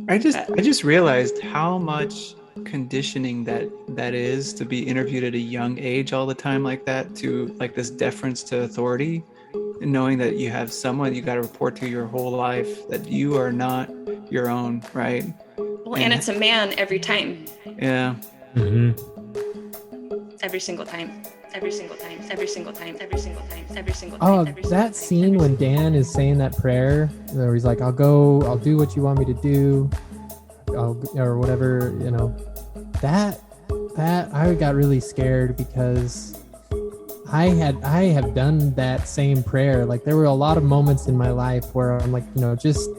I just realized how much conditioning that is to be interviewed at a young age all the time like that, to like this deference to authority, and knowing that you have someone you got to report to your whole life, that you are not your own, right? Well, and And it's a man every time. yeah, Mm-hmm. Every single time. Every single time. Every single time. Every single time. Every single time. Oh, Every single that time. scene when Dan is saying that prayer, where he's like, I'll do what you want me to do, or whatever, that I got really scared because I have done that same prayer. Like there were a lot of moments in my life where I'm like, just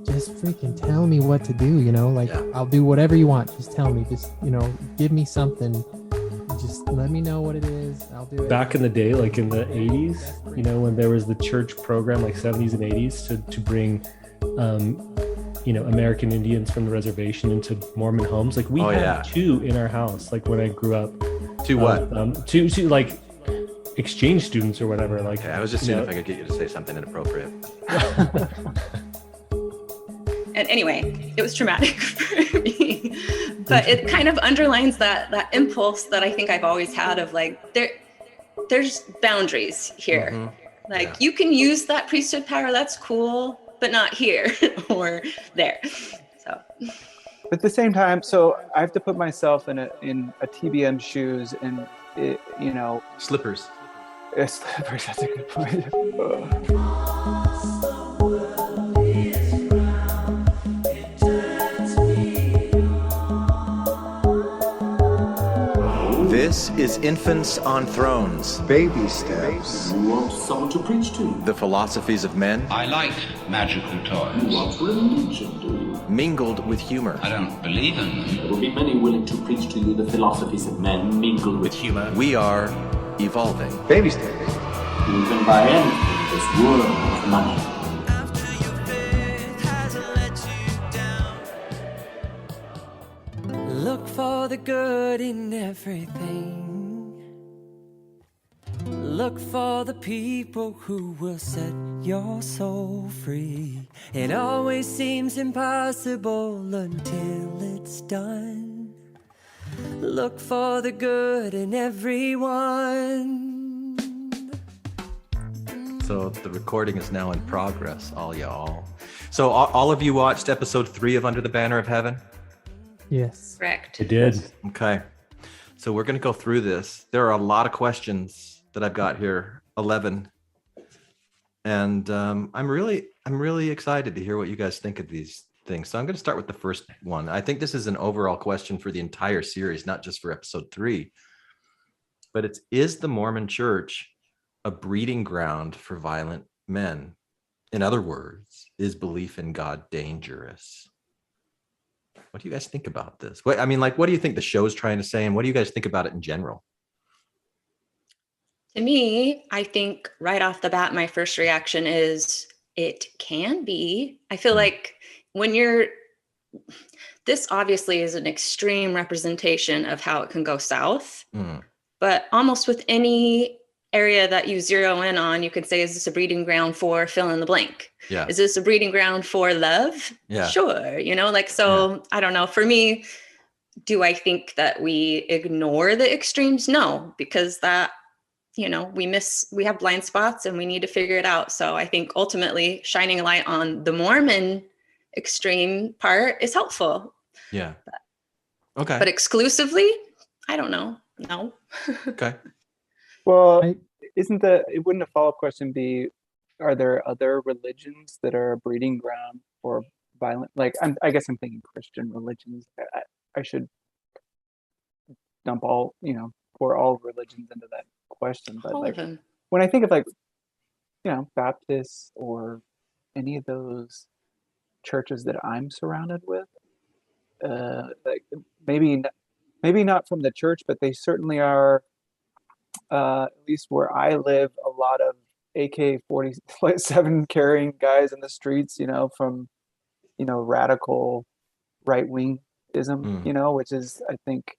freaking tell me what to do, like I'll do whatever you want. Just tell me, just, give me something. Just let me know what it is. I'll do it. Back in the day, like in the 80s, when there was the church program, like 70s and 80s, to bring, American Indians from the reservation into Mormon homes. Like we had two in our house, like when I grew up. Two what? Two like exchange students or whatever. Like okay, I was just seeing if I could get you to say something inappropriate. And anyway, it was traumatic for me, but it kind of underlines that impulse that I think I've always had of like, there's boundaries here. Mm-hmm. Like you can use that priesthood power, that's cool, but not here or there. So. But at the same time, so I have to put myself in a TBM shoes, and slippers. Slippers. That's a good point. This is Infants on Thrones. Baby steps. You want someone to preach to you? The philosophies of men. I like magical toys. You want religion, do you? Mingled with humor. I don't believe in them. There will be many willing to preach to you the philosophies of men mingled with humor. We are evolving. Baby steps. You can buy anything in this world of money. Look for the good in everything. Look for the people who will set your soul free. It always seems impossible until it's done. Look for the good in everyone. So the recording is now in progress, all y'all. So all of you watched episode 3 of Under the Banner of Heaven? Yes. Correct. I did. Okay. So we're going to go through this. There are a lot of questions that I've got here, 11. And I'm really excited to hear what you guys think of these things. So I'm going to start with the first one. I think this is an overall question for the entire series, not just for episode 3. But is the Mormon Church a breeding ground for violent men? In other words, is belief in God dangerous? What do you guys think about this? What do you think the show's trying to say, and what do you guys think about it in general? To me, I think right off the bat, my first reaction is it can be. I feel like this obviously is an extreme representation of how it can go south, but almost with any area that you zero in on, you could say, is this a breeding ground for fill in the blank? Yeah. Is this a breeding ground for love? Yeah. Sure. I don't know. For me, do I think that we ignore the extremes? No, because that, we have blind spots and we need to figure it out. So I think ultimately shining a light on the Mormon extreme part is helpful. Yeah. Okay. But exclusively, I don't know. No. Okay. Well, it wouldn't a follow-up question be, are there other religions that are a breeding ground for violent, like, I guess I'm thinking Christian religions. I should dump pour all religions into that question. But like, when I think of Baptists or any of those churches that I'm surrounded with, like maybe not from the church, but they certainly are, at least where I live, a lot of AK-47 carrying guys in the streets, from, radical right-wingism, which is, I think,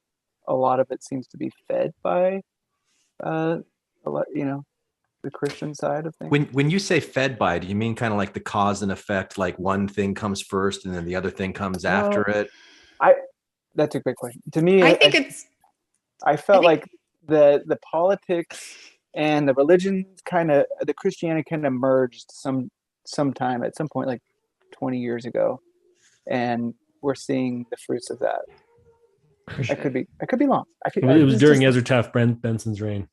a lot of it seems to be fed by a lot, the Christian side of things. When you say fed by, do you mean kind of like the cause and effect, like one thing comes first and then the other thing comes after it? That's a great question. To me, I felt think- like the politics and the religion the Christianity kind of merged sometime at some point, like 20 years ago, and we're seeing the fruits of that. I could be wrong. It was during Ezra Taft Benson's reign.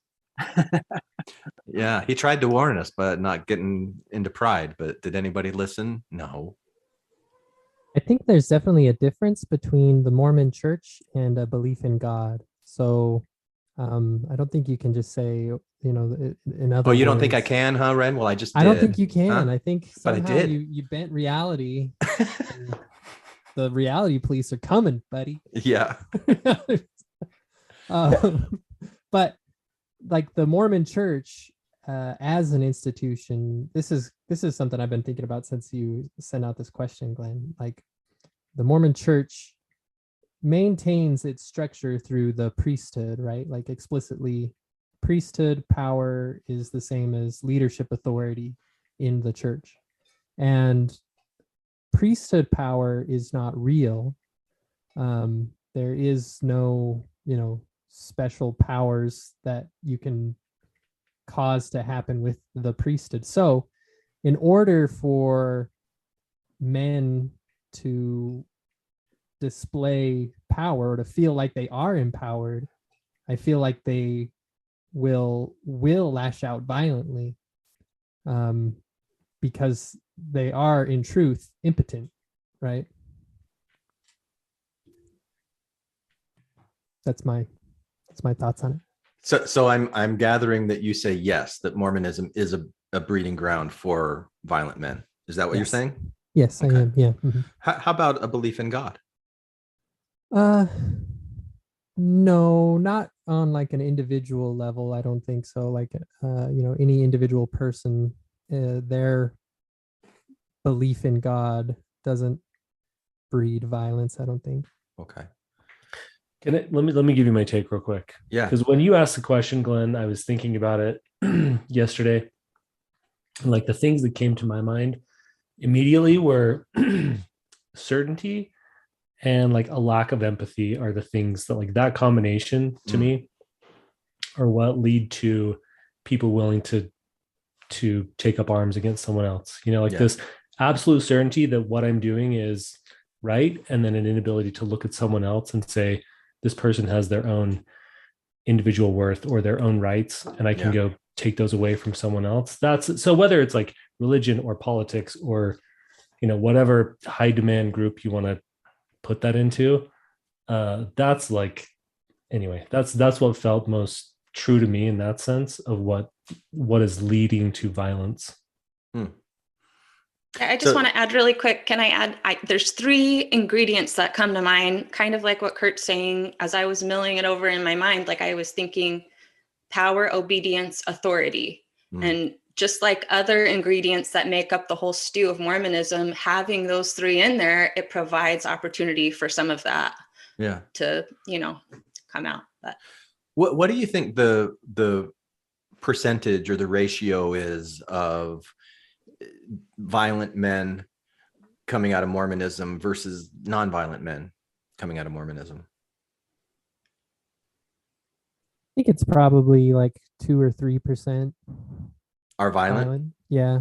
Yeah, he tried to warn us, but not getting into pride. But did anybody listen? No. I think there's definitely a difference between the Mormon church and a belief in God. So I don't think you can just say, in other Oh, you don't words, think I can, huh, Ren? Well, I just did. I don't think you can. Huh? I think But I somehow did. you bent reality. And the reality police are coming, buddy. Yeah. But like the Mormon church as an institution, this is something I've been thinking about since you sent out this question, Glenn. Like the Mormon church maintains its structure through the priesthood, right? Like explicitly, priesthood power is the same as leadership authority in the church. And priesthood power is not real. There is no, special powers that you can cause to happen with the priesthood. So in order for men to display power or to feel like they are empowered, I feel like they will lash out violently because they are in truth impotent, right? That's my thoughts on it. So I'm gathering that you say yes, that Mormonism is a breeding ground for violent men. Is that what you're saying? Yes, Okay. I am. Yeah. Mm-hmm. How about a belief in God? No, not on like an individual level. I don't think so. Like, any individual person, their belief in God doesn't breed violence, I don't think. Okay. Let me give you my take real quick. Yeah. Because when you asked the question, Glenn, I was thinking about it yesterday. Like the things that came to my mind immediately were certainty and like a lack of empathy are the things that, like, that combination to me are what lead to people willing to take up arms against someone else. This absolute certainty that what I'm doing is right, and then an inability to look at someone else and say this person has their own individual worth or their own rights, and I can go take those away from someone else. That's so whether it's like religion or politics or whatever high demand group you want to put that into, that's like, anyway, that's what felt most true to me in that sense of what is leading to violence. I just want to add really quick. Can I add? There's 3 ingredients that come to mind, kind of like what Curt's saying. As I was milling it over in my mind, like I was thinking power, obedience, authority. And just like other ingredients that make up the whole stew of Mormonism, having those 3 in there, it provides opportunity for some of that to, come out. But what do you think the percentage or the ratio is of violent men coming out of Mormonism versus nonviolent men coming out of Mormonism? I think it's probably like 2 or 3% are violent. Yeah.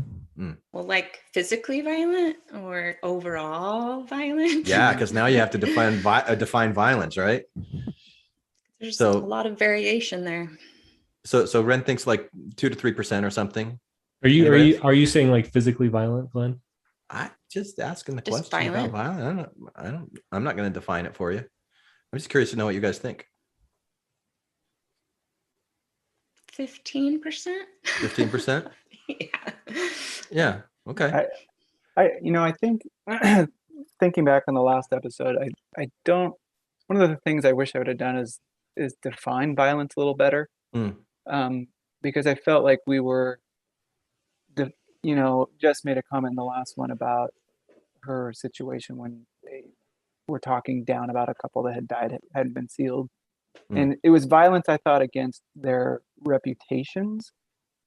Well, like physically violent or overall violent? Yeah, because now you have to define violence, right? There's a lot of variation there. So Ren thinks like 2 to 3% or something. Are you saying like physically violent, Glenn? I just asking the Just question violent. about violent. I'm not going to define it for you. I'm just curious to know what you guys think. 15%. 15%. Yeah. Okay. I think thinking back on the last episode, I don't. One of the things I wish I would have done is define violence a little better, because I felt like we were. Jess made a comment in the last one about her situation when they were talking down about a couple that had died, hadn't been sealed, and it was violence, I thought, against their reputations.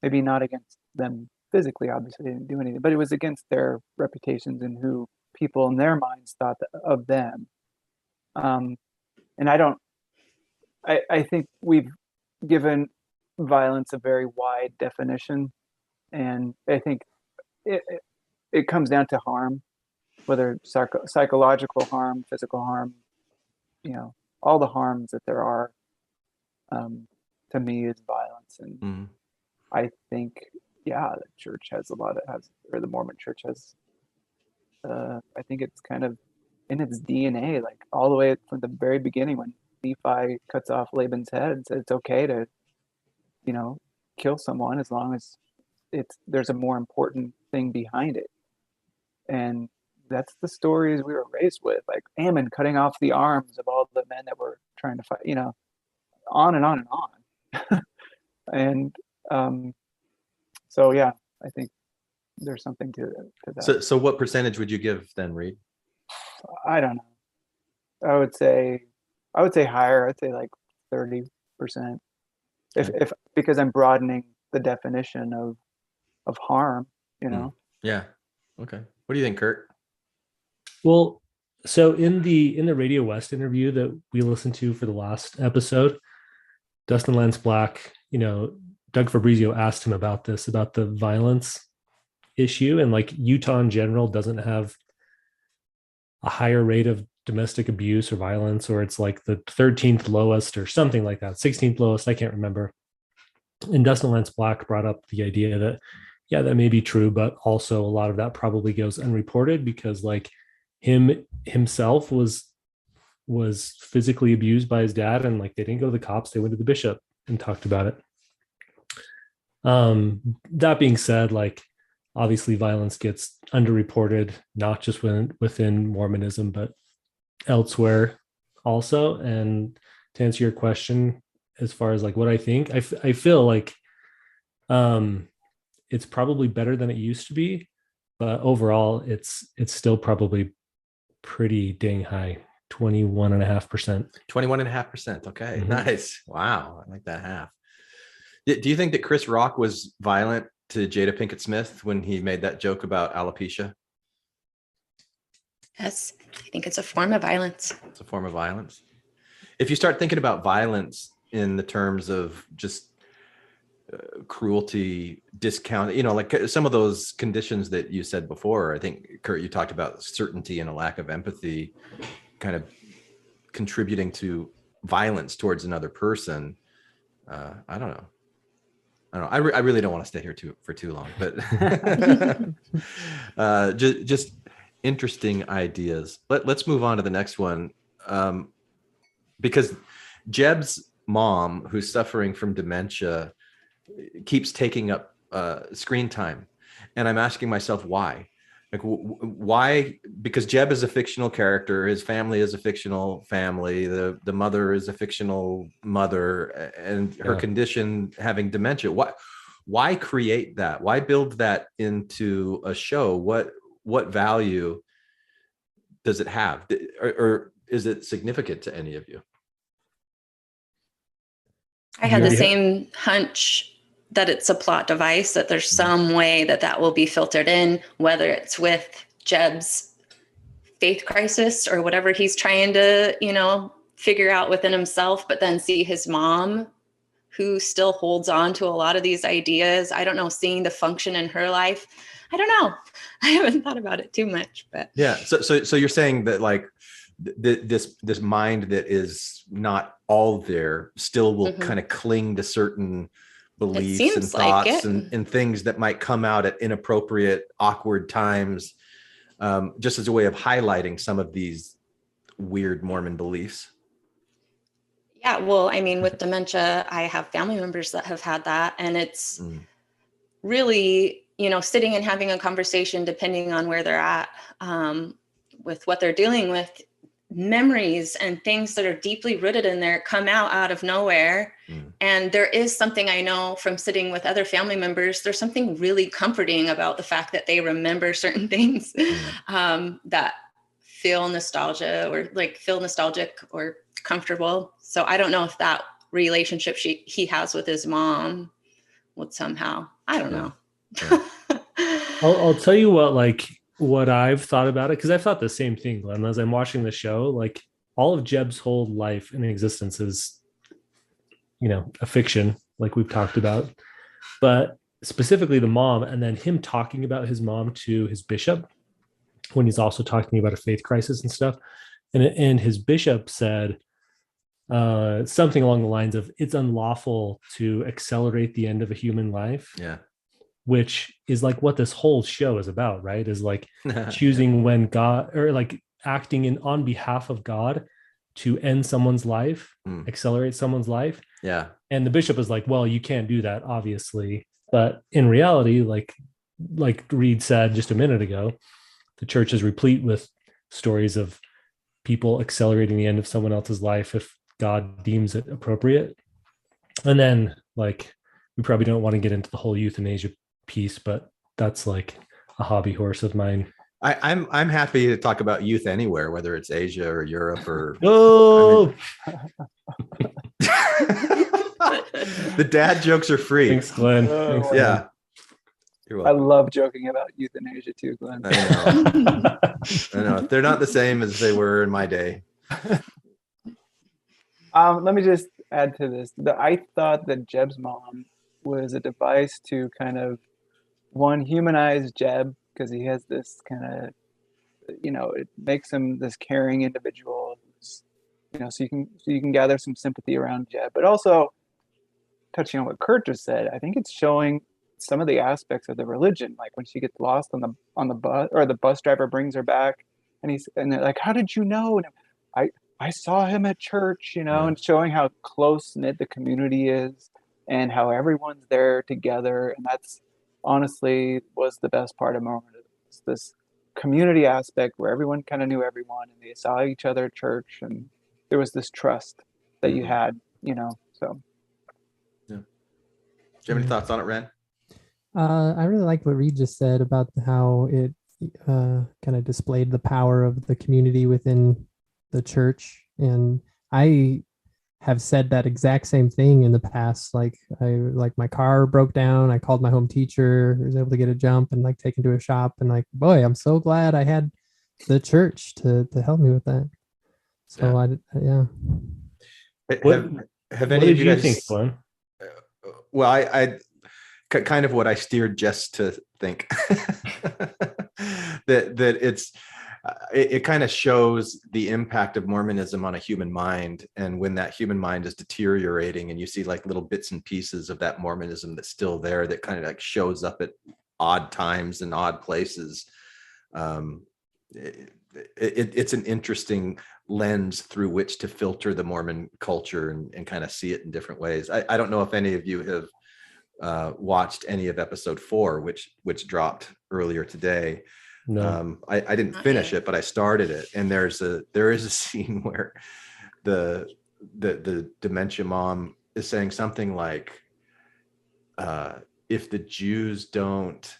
maybe not against them physically, obviously they didn't do anything, but it was against their reputations and who people in their minds thought of them. And I think we've given violence a very wide definition, and I think it comes down to harm, whether psychological harm, physical harm, all the harms that there are, to me is violence. And I think, the church has or the Mormon church has, I think it's kind of in its DNA, like all the way from the very beginning when Nephi cuts off Laban's head and says it's okay to, kill someone as long as there's a more important thing behind it. And that's the stories we were raised with, like Ammon cutting off the arms of all the men that were trying to fight, on and on and on. And so I think there's something to that. So what percentage would you give then, Reed? I don't know. I would say higher. I'd say like 30%. If because I'm broadening the definition of harm, Yeah. Okay. What do you think, Curt? Well, so in the Radio West interview that we listened to for the last episode, Dustin Lance Black, Doug Fabrizio asked him about the violence issue, and like Utah in general doesn't have a higher rate of domestic abuse or violence, or it's like the 13th lowest or something like that, 16th lowest, I can't remember. And Dustin Lance Black brought up the idea that, that may be true, but also a lot of that probably goes unreported because like himself was physically abused by his dad, and like they didn't go to the cops, they went to the bishop and talked about it. That being said, like obviously violence gets underreported, not just within Mormonism, but elsewhere also. And to answer your question, as far as like what I think, I feel like it's probably better than it used to be, but overall it's still probably pretty dang high, 21.5%. 21.5%. Okay, nice. Wow, I like that half. Do you think that Chris Rock was violent to Jada Pinkett Smith when he made that joke about alopecia? Yes, I think it's a form of violence. It's a form of violence. If you start thinking about violence in the terms of just cruelty, discount, like some of those conditions that you said before, I think, Curt, you talked about certainty and a lack of empathy kind of contributing to violence towards another person. I don't know. I really don't want to stay here for too long, but just interesting ideas. Let's move on to the next one, because Jeb's mom, who's suffering from dementia, keeps taking up screen time, and I'm asking myself why. Like, why? Because Jeb is a fictional character. His family is a fictional family. The mother is a fictional mother, and her condition, having dementia. Why create that? Why build that into a show? What value does it have, or is it significant to any of you? I had the same hunch that it's a plot device, that there's some way that will be filtered in, whether it's with Jeb's faith crisis or whatever he's trying to, figure out within himself, but then see his mom, who still holds on to a lot of these ideas. I don't know, seeing the function in her life. I don't know. I haven't thought about it too much, but yeah. So you're saying that like this mind that is not all there still will kind of cling to certain beliefs and thoughts and things that might come out at inappropriate, awkward times, just as a way of highlighting some of these weird Mormon beliefs. Yeah, well, I mean, with dementia, I have family members that have had that, and it's really, sitting and having a conversation, depending on where they're at, with what they're dealing with. Memories and things that are deeply rooted in there come out of nowhere. And there is something I know from sitting with other family members, there's something really comforting about the fact that they remember certain things that feel nostalgia or like feel nostalgic or comfortable. So I don't know if that relationship he has with his mom would somehow, I don't know. I'll tell you what I've thought about it, because I've thought the same thing, Glenn, as I'm watching the show. Like, all of Jeb's whole life and existence is, a fiction, like we've talked about, but specifically the mom, and then him talking about his mom to his bishop when he's also talking about a faith crisis and stuff. And his bishop said something along the lines of, it's unlawful to accelerate the end of a human life. Yeah. Which is like what this whole show is about, right? Is like choosing when God, or like acting on behalf of God to end someone's life, accelerate someone's life. Yeah. And the bishop is like, well, you can't do that, obviously. But in reality, like Reed said just a minute ago, the church is replete with stories of people accelerating the end of someone else's life if God deems it appropriate. And then, like, we probably don't want to get into the whole euthanasia piece, but that's like a hobby horse of mine. I'm happy to talk about youth anywhere, whether it's Asia or Europe or the dad jokes are free. Thanks, Glenn. Thanks, Glenn. Yeah. You're welcome. I love joking about euthanasia too, Glenn. I know. They're not the same as they were in my day. Let me just add to this. I thought that Jeb's mom was a device to kind of humanize Jeb, because he has this kind of, it makes him this caring individual, so you can gather some sympathy around Jeb. But also, touching on what Curt just said, I think it's showing some of the aspects of the religion, like when she gets lost on the bus, or the bus driver brings her back, and they're like, how did you know? And I saw him at church, and showing how close knit the community is and how everyone's there together. And that's honestly was the best part of Mormonism. It's this community aspect where everyone kind of knew everyone, and they saw each other at church, and there was this trust that you had, so. Yeah. Do you have any thoughts on it, Wren? I really like what Reed just said about how it kind of displayed the power of the community within the church. And I have said that exact same thing in the past. Like my car broke down. I called my home teacher, who was able to get a jump and like take him to a shop. And like, boy, I'm so glad I had the church to help me with that. So Have any of you guys think, Glenn? Well, I kind of what I steered Jess to think that it kind of shows the impact of Mormonism on a human mind, and when that human mind is deteriorating, and you see like little bits and pieces of that Mormonism that's still there, that kind of like shows up at odd times and odd places. It's an interesting lens through which to filter the Mormon culture and kind of see it in different ways. I don't know if any of you have watched any of episode 4, which dropped earlier today. No. I didn't finish it, but I started it, and there is a scene where the dementia mom is saying something like, if the Jews don't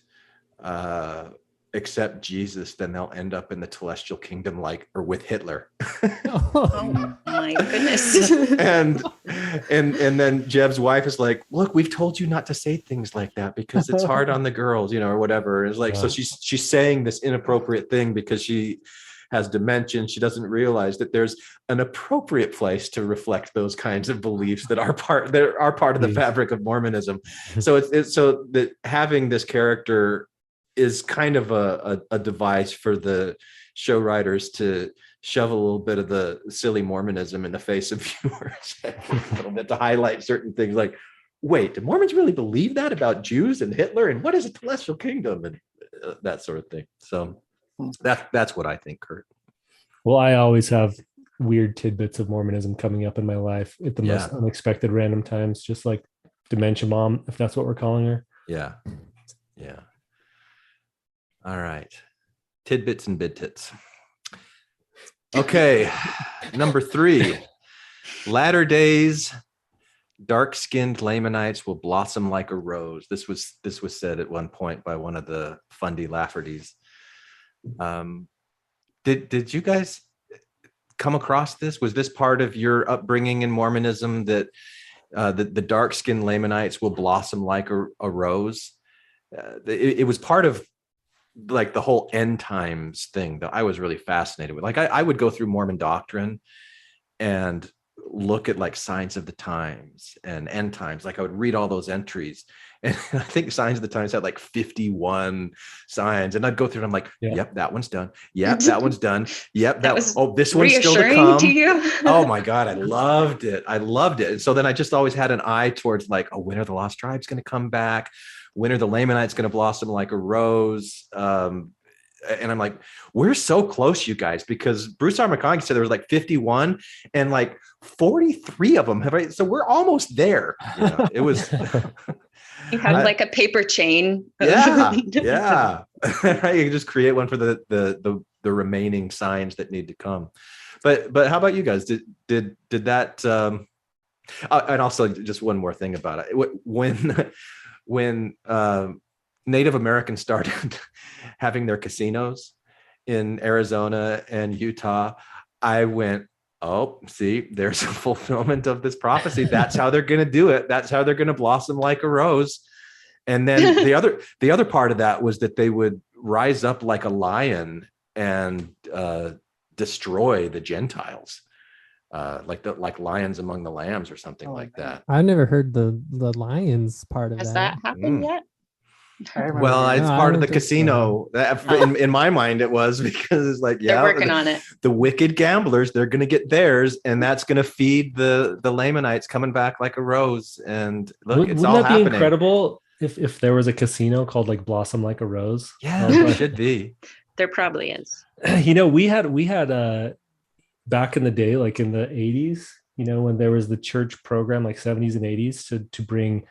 accept Jesus, then they'll end up in the celestial kingdom or with Hitler. Oh my goodness. and then Jeb's wife is like, look, we've told you not to say things like that because it's hard on the girls, or whatever. It's like, so she's saying this inappropriate thing because she has dementia, and she doesn't realize that there's an appropriate place to reflect those kinds of beliefs that are part of the fabric of Mormonism. So it's so that having this character is kind of a device for the show writers to shove a little bit of the silly Mormonism in the face of viewers, a little bit, to highlight certain things like, wait, do Mormons really believe that about Jews and Hitler? And what is a celestial kingdom? And that sort of thing. So that's what I think, Curt. Well, I always have weird tidbits of Mormonism coming up in my life at the most unexpected random times, just like Dementia Mom, if that's what we're calling her. Yeah. Yeah. All right. Tidbits and bidtits. Okay. Number 3, latter days, dark-skinned Lamanites will blossom like a rose. This was said at one point by one of the Fundy Laffertys. Did you guys come across this? Was this part of your upbringing in Mormonism, that the dark-skinned Lamanites will blossom like a rose. It was part of like the whole end times thing that I was really fascinated with. Like I would go through Mormon doctrine and look at like signs of the times and end times. Like I would read all those entries, and I think signs of the times had like 51 signs, and I'd go through and I'm like, yep, that one's done. Yep, that one's done. Yep, That was this one's still to reassuring come. to you. Oh my God, I loved it. And so then I just always had an eye towards like, oh, when are the lost tribes going to come back? When are the Lamanites going to blossom like a rose? And I'm like, we're so close, you guys, because Bruce R. McConaughey said there was like 51 and like 43 of them have, right? So we're almost there. You know, it was. You have like a paper chain. Yeah. You can just create one for the remaining signs that need to come. But how about you guys? Did that? And also just one more thing about it. When Native Americans started having their casinos in Arizona and Utah, I went, oh, see, there's a fulfillment of this prophecy. That's how they're going to do it. That's how they're going to blossom like a rose. And then the other part of that was that they would rise up like a lion and destroy the Gentiles, like lions among the lambs or something like that. I've never heard the lions part of Has that happened yet? Well, it's part of the casino. In my mind, it was, because it's like, they're working on it. The wicked gamblers, they're going to get theirs, and that's going to feed the Lamanites coming back like a rose. And look, it's all happening. Wouldn't that be incredible if there was a casino called like Blossom Like a Rose? Yeah, it should be. There probably is. You know, we had back in the day, like in the 80s, you know, when there was the church program, like 70s and 80s, to bring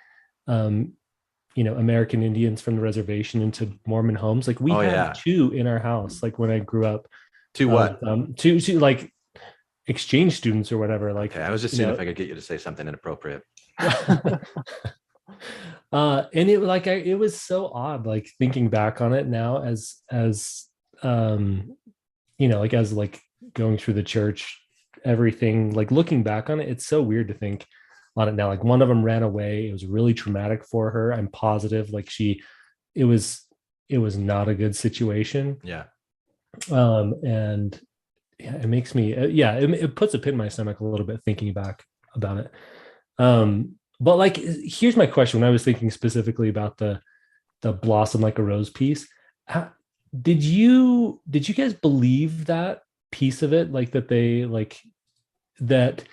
you know, American Indians from the reservation into Mormon homes. Like we had two in our house, like when I grew up. Two what? Two like exchange students or whatever. Like, okay, I was just seeing if I could get you to say something inappropriate. And it was so odd, like thinking back on it now as you know, like as like going through the church, everything, like looking back on it, it's so weird to think on it now. Like one of them ran away. It was really traumatic for her. I'm positive like it was not a good situation. Yeah. And yeah, it makes me, it puts a pit in my stomach a little bit thinking back about it. But like, here's my question. When I was thinking specifically about the Blossom Like a Rose piece, did you guys believe that piece of it? Like that they like that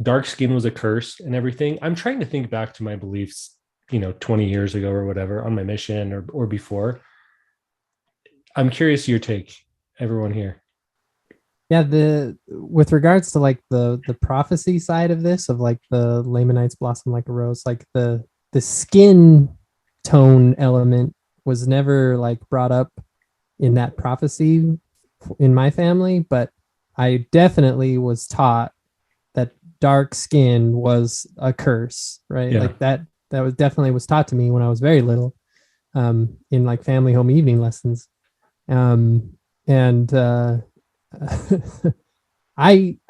dark skin was a curse and everything? I'm trying to think back to my beliefs, you know, 20 years ago or whatever on my mission or before. I'm curious your take, everyone here. Yeah, with regards to like the prophecy side of this, of like the Lamanites blossom like a rose, like the skin tone element was never like brought up in that prophecy in my family, but I definitely was taught that dark skin was a curse, right? Yeah. Like that was definitely was taught to me when I was very little, in like family home evening lessons. I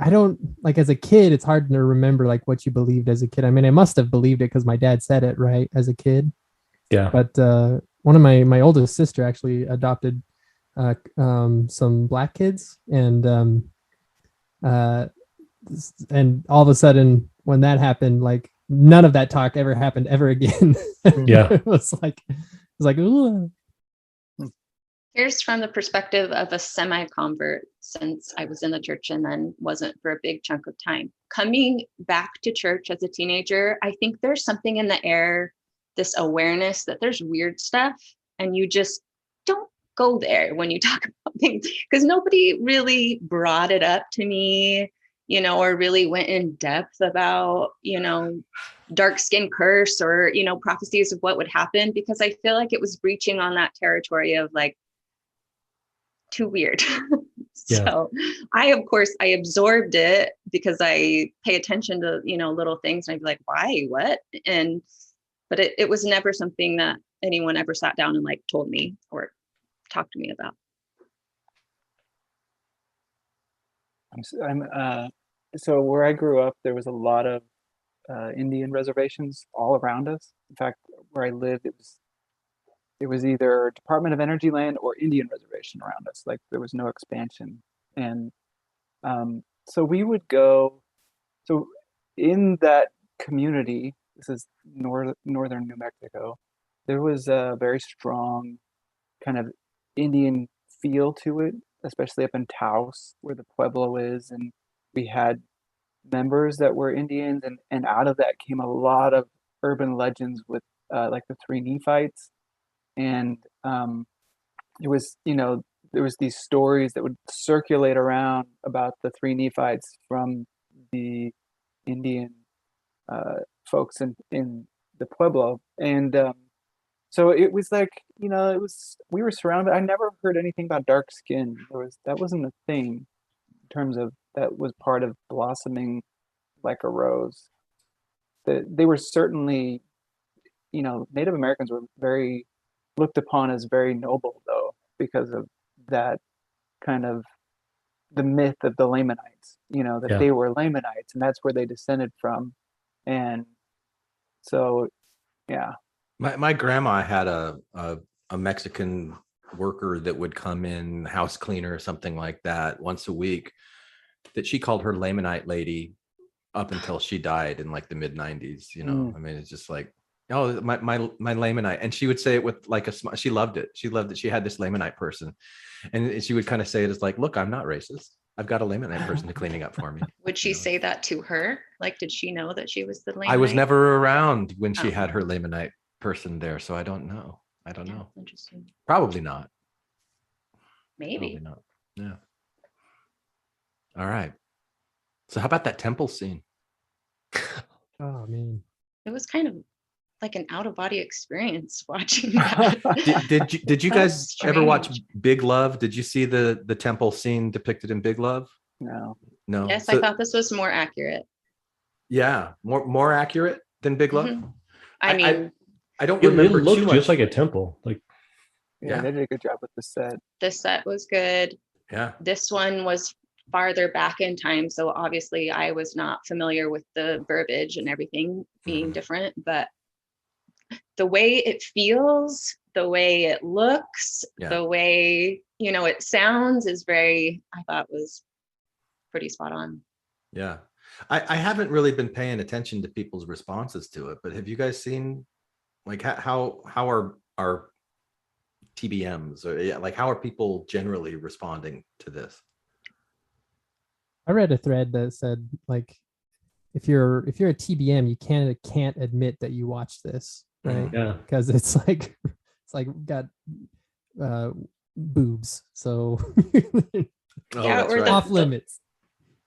don't, like, as a kid, it's hard to remember like what you believed as a kid. I mean, I must have believed it because my dad said it, right, as a kid. Yeah. But one of my oldest sister actually adopted some black kids, and all of a sudden when that happened, like none of that talk ever happened ever again. Yeah. it was like ooh. Here's from the perspective of a semi-convert, since I was in the church and then wasn't for a big chunk of time. Coming back to church as a teenager, I think there's something in the air, this awareness that there's weird stuff, and you just don't go there when you talk about things, because nobody really brought it up to me, you know, or really went in depth about, you know, dark skin curse or, you know, prophecies of what would happen, because I feel like it was breaching on that territory of like, too weird. So I absorbed it because I pay attention to, you know, little things, and I'd be like, why, what? But it was never something that anyone ever sat down and like told me or talked to me about. So where I grew up, there was a lot of Indian reservations all around us. In fact, where I lived, it was either Department of Energy land or Indian reservation around us. Like there was no expansion. And so we would go. So in that community, this is northern New Mexico, there was a very strong kind of Indian feel to it, especially up in Taos, where the Pueblo is. And we had members that were Indians, and out of that came a lot of urban legends with like the three Nephites. And it was, there was these stories that would circulate around about the three Nephites from the Indian folks in the Pueblo. And so it was like, we were surrounded. I never heard anything about dark skin. That wasn't a thing in terms of that was part of blossoming like a rose. They were certainly, Native Americans were very looked upon as very noble, though, because of that kind of the myth of the Lamanites, that they were Lamanites and that's where they descended from. And so, yeah. My grandma had a Mexican worker that would come in, house cleaner or something like that, once a week, that she called her Lamanite lady up until she died in like the mid 90s. I mean, it's just like, oh, my Lamanite. And she would say it with like a smile. She loved it. She loved that she had this Lamanite person. And she would kind of say it as like, look, I'm not racist. I've got a Lamanite person cleaning up for me. Would she say that to her? Like, did she know that she was the Lamanite? I was never around when she had her Lamanite person there, so I don't know. Interesting. Probably not. Maybe. Probably not. Yeah. All right. So how about that temple scene? Oh man. It was kind of like an out-of-body experience watching that. Did you guys ever watch Big Love? Did you see the temple scene depicted in Big Love? No. Yes, so, I thought this was more accurate. Yeah, more accurate than Big Love. Mm-hmm. I mean, I don't remember it looked too much. just like a temple. Like, yeah, they did a good job with the set. The set was good. Yeah. This one was farther back in time, so obviously I was not familiar with the verbiage and everything being different, but the way it feels, the way it looks, the way, it sounds is I thought was pretty spot on. Yeah. I haven't really been paying attention to people's responses to it, but have you guys seen like how are TBMs or like how are people generally responding to this? I read a thread that said like if you're a TBM, you can't admit that you watched this, right? Yeah. Because it's like got boobs, so Or off limits.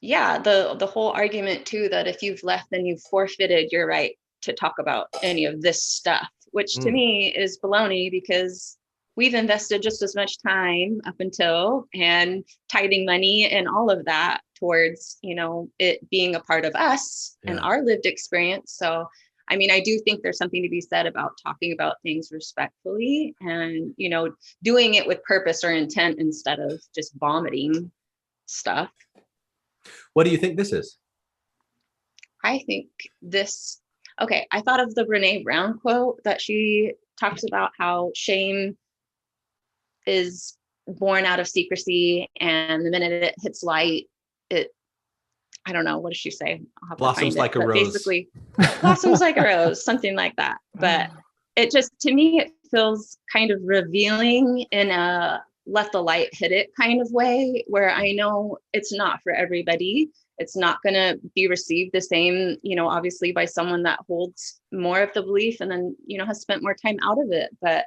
Yeah, the whole argument too that if you've left, then you've forfeited your right to talk about any of this stuff, which to me is baloney, because we've invested just as much time up until and tithing money and all of that towards, it being a part of us and our lived experience. So, I mean, I do think there's something to be said about talking about things respectfully and, doing it with purpose or intent instead of just vomiting stuff. What do you think this is? I think this, I thought of the Brene Brown quote that she talks about how shame is born out of secrecy, and the minute it hits light, I don't know, what does she say? Blossoms like a rose. Basically, blossoms like a rose, something like that. But it just, to me, it feels kind of revealing in a let the light hit it kind of way, where I know it's not for everybody. It's not going to be received the same, obviously by someone that holds more of the belief and then, has spent more time out of it. But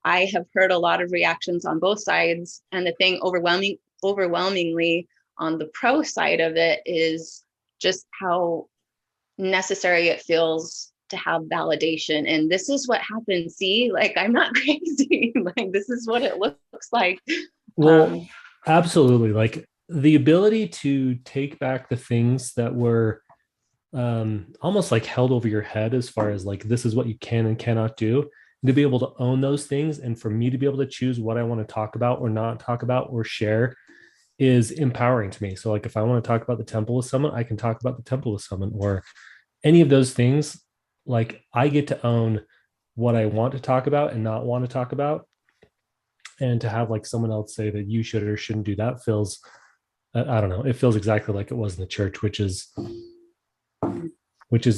I have heard a lot of reactions on both sides. And the thing overwhelmingly on the pro side of it is just how necessary it feels to have validation. And this is what happens. See, like, I'm not crazy. Like, this is what it looks like. Well, absolutely. Like the ability to take back the things that were almost like held over your head as far as like, this is what you can and cannot do, and to be able to own those things. And for me to be able to choose what I want to talk about or not talk about or share is empowering to me. So like, if I want to talk about the temple with someone, I can talk about the temple with someone, or any of those things, like I get to own what I want to talk about and not want to talk about. And to have like someone else say that you should or shouldn't do that feels, I don't know, it feels exactly like it was in the church, which is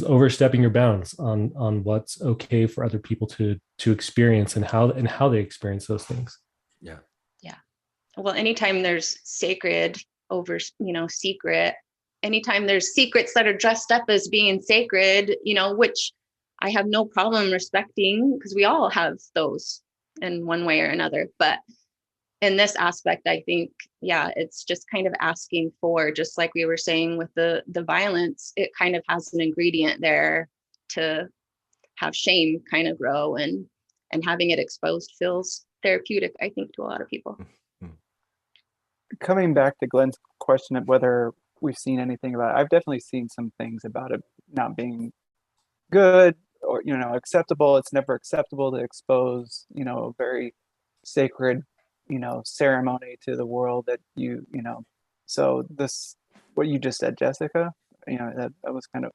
overstepping your bounds on what's okay for other people to experience and how they experience those things. Yeah. Yeah. Well, anytime there's sacred over, secret, anytime there's secrets that are dressed up as being sacred, which I have no problem respecting, because we all have those in one way or another. But in this aspect, I think, it's just kind of asking for, just like we were saying with the violence, it kind of has an ingredient there to have shame kind of grow, and having it exposed feels therapeutic, I think, to a lot of people. Coming back to Glenn's question of whether we've seen anything about it, I've definitely seen some things about it not being good or, acceptable. It's never acceptable to expose, a very sacred, ceremony to the world that so this, what you just said, Jessica, that was kind of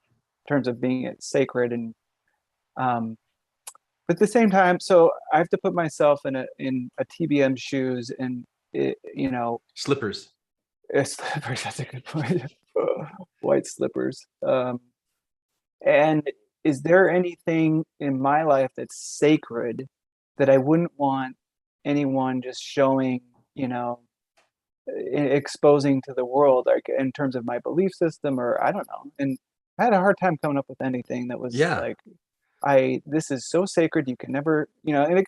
in terms of being sacred. And but at the same time, so I have to put myself in a TBM shoes, and Slippers. Slippers, that's a good point. White slippers. And is there anything in my life that's sacred that I wouldn't want anyone just showing, exposing to the world, like in terms of my belief system, or I don't know. And I had a hard time coming up with anything that was like, this is so sacred, you can never, and